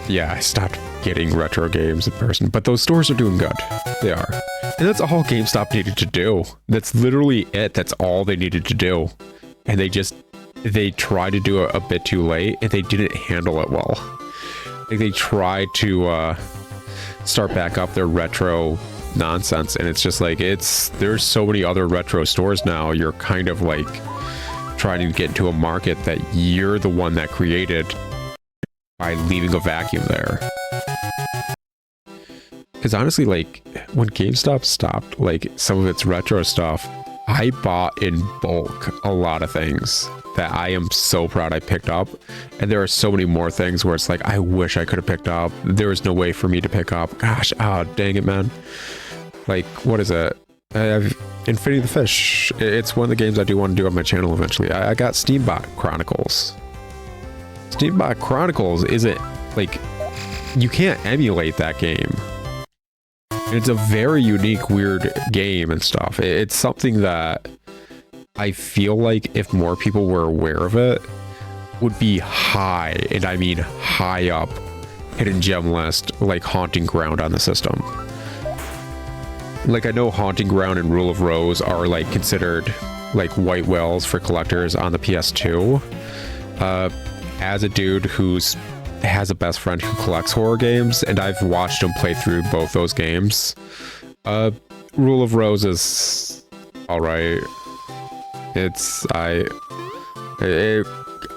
yeah, I stopped getting retro games in person, but those stores are doing good. They are. And that's all GameStop needed to do. That's literally it. That's all they needed to do. And they tried to do it a bit too late, and they didn't handle it well. Like, they tried to start back up their retro nonsense, and it's just like, there's so many other retro stores now, you're kind of like trying to get into a market that you're the one that created by leaving a vacuum there. Because honestly, like, when GameStop stopped, like, some of its retro stuff, I bought in bulk a lot of things that I am so proud I picked up. And there are so many more things where it's like, I wish I could have picked up. There was no way for me to pick up. Gosh, dang it, man. Like, what is it? I have Infinity the Fish. It's one of the games I do want to do on my channel eventually. I got Steambot Chronicles. Steambot Chronicles isn't, like, you can't emulate that game. It's a very unique, weird game and stuff. It's something that I feel like if more people were aware of it, would be high, and I mean high up, hidden gem list, like Haunting Ground on the system. Like, I know Haunting Ground and Rule of Rose are like considered like white whales for collectors on the PS2. As a dude who's has a best friend who collects horror games, and I've watched him play through both those games. Rule of Rose is all right. I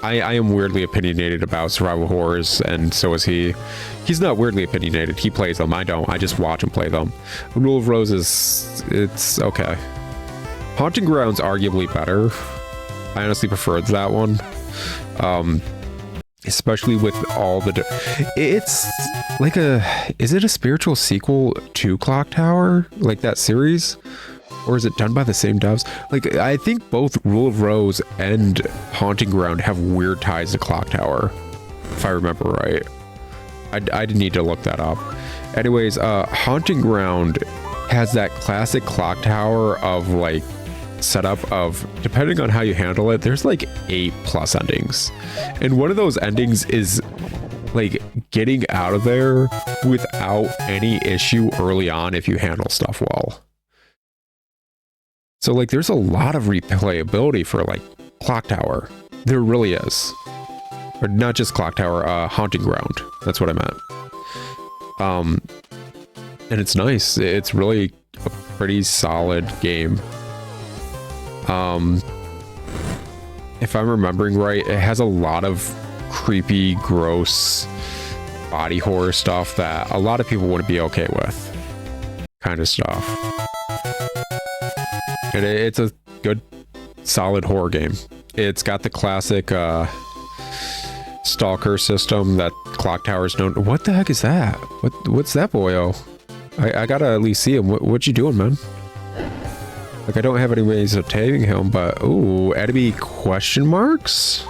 am weirdly opinionated about survival horrors, and so is he. He's not weirdly opinionated. He plays them. I don't. I just watch him play them. Rule of Rose it's okay. Haunting Ground's arguably better. I honestly preferred that one. Especially with all the it's like is it a spiritual sequel to Clock Tower, like that series, or is it done by the same devs? Like, I think both Rule of Rose and Haunting Ground have weird ties to Clock Tower, if I remember right. I did need to look that up. Anyways, Haunting Ground has that classic Clock Tower of like setup of, depending on how you handle it, there's like 8+ endings, and one of those endings is like getting out of there without any issue early on if you handle stuff well. So like there's a lot of replayability for like Clock Tower. There really is. Or not just Clock Tower, Haunting Ground, that's what I meant. And it's nice. It's really a pretty solid game. If I'm remembering right, it has a lot of creepy, gross body horror stuff that a lot of people wouldn't be okay with, kind of stuff. And it's a good, solid horror game. It's got the classic stalker system that Clock Tower's known. What the heck is that? What's that boyo? I gotta at least see him. What you doing, man? Like, I don't have any ways of tagging him, but ooh, enemy question marks?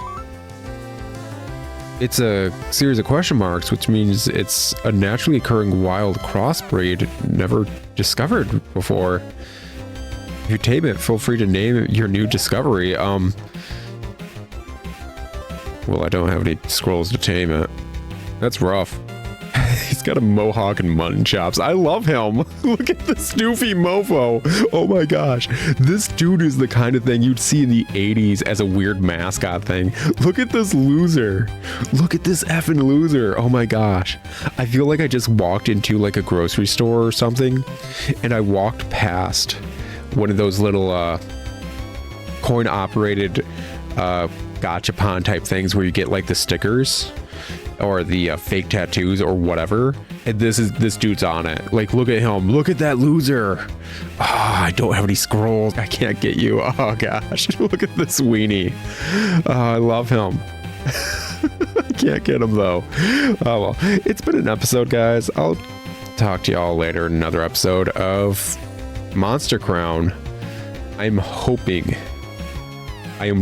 It's a series of question marks, which means it's a naturally occurring wild crossbreed never discovered before. If you tame it, feel free to name your new discovery. Well, I don't have any scrolls to tame it. That's rough. He's got a mohawk and mutton chops. I love him. Look at the Snoofy mofo. Oh my gosh. This dude is the kind of thing you'd see in the 80s as a weird mascot thing. Look at this loser. Look at this effing loser. Oh my gosh. I feel like I just walked into like a grocery store or something, and I walked past one of those little coin operated gachapon type things where you get like the stickers or the fake tattoos or whatever, and this dude's on it. Like, look at him. Look at that loser. I don't have any scrolls. I can't get you. Oh gosh. Look at this weenie. I love him. I can't get him though. Oh well, it's been an episode, guys. I'll talk to y'all later in another episode of Monster Crown. I am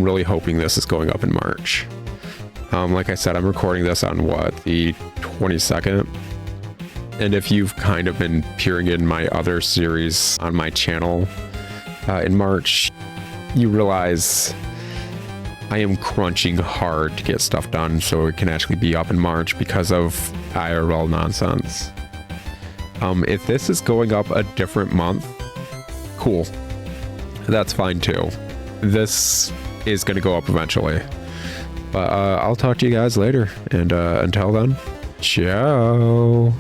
really hoping this is going up in March. Like I said, I'm recording this on the 22nd. And if you've kind of been peering in my other series on my channel in March, you realize I am crunching hard to get stuff done so it can actually be up in March because of IRL nonsense. If this is going up a different month, cool. That's fine too. This is going to go up eventually. But I'll talk to you guys later, and until then, ciao.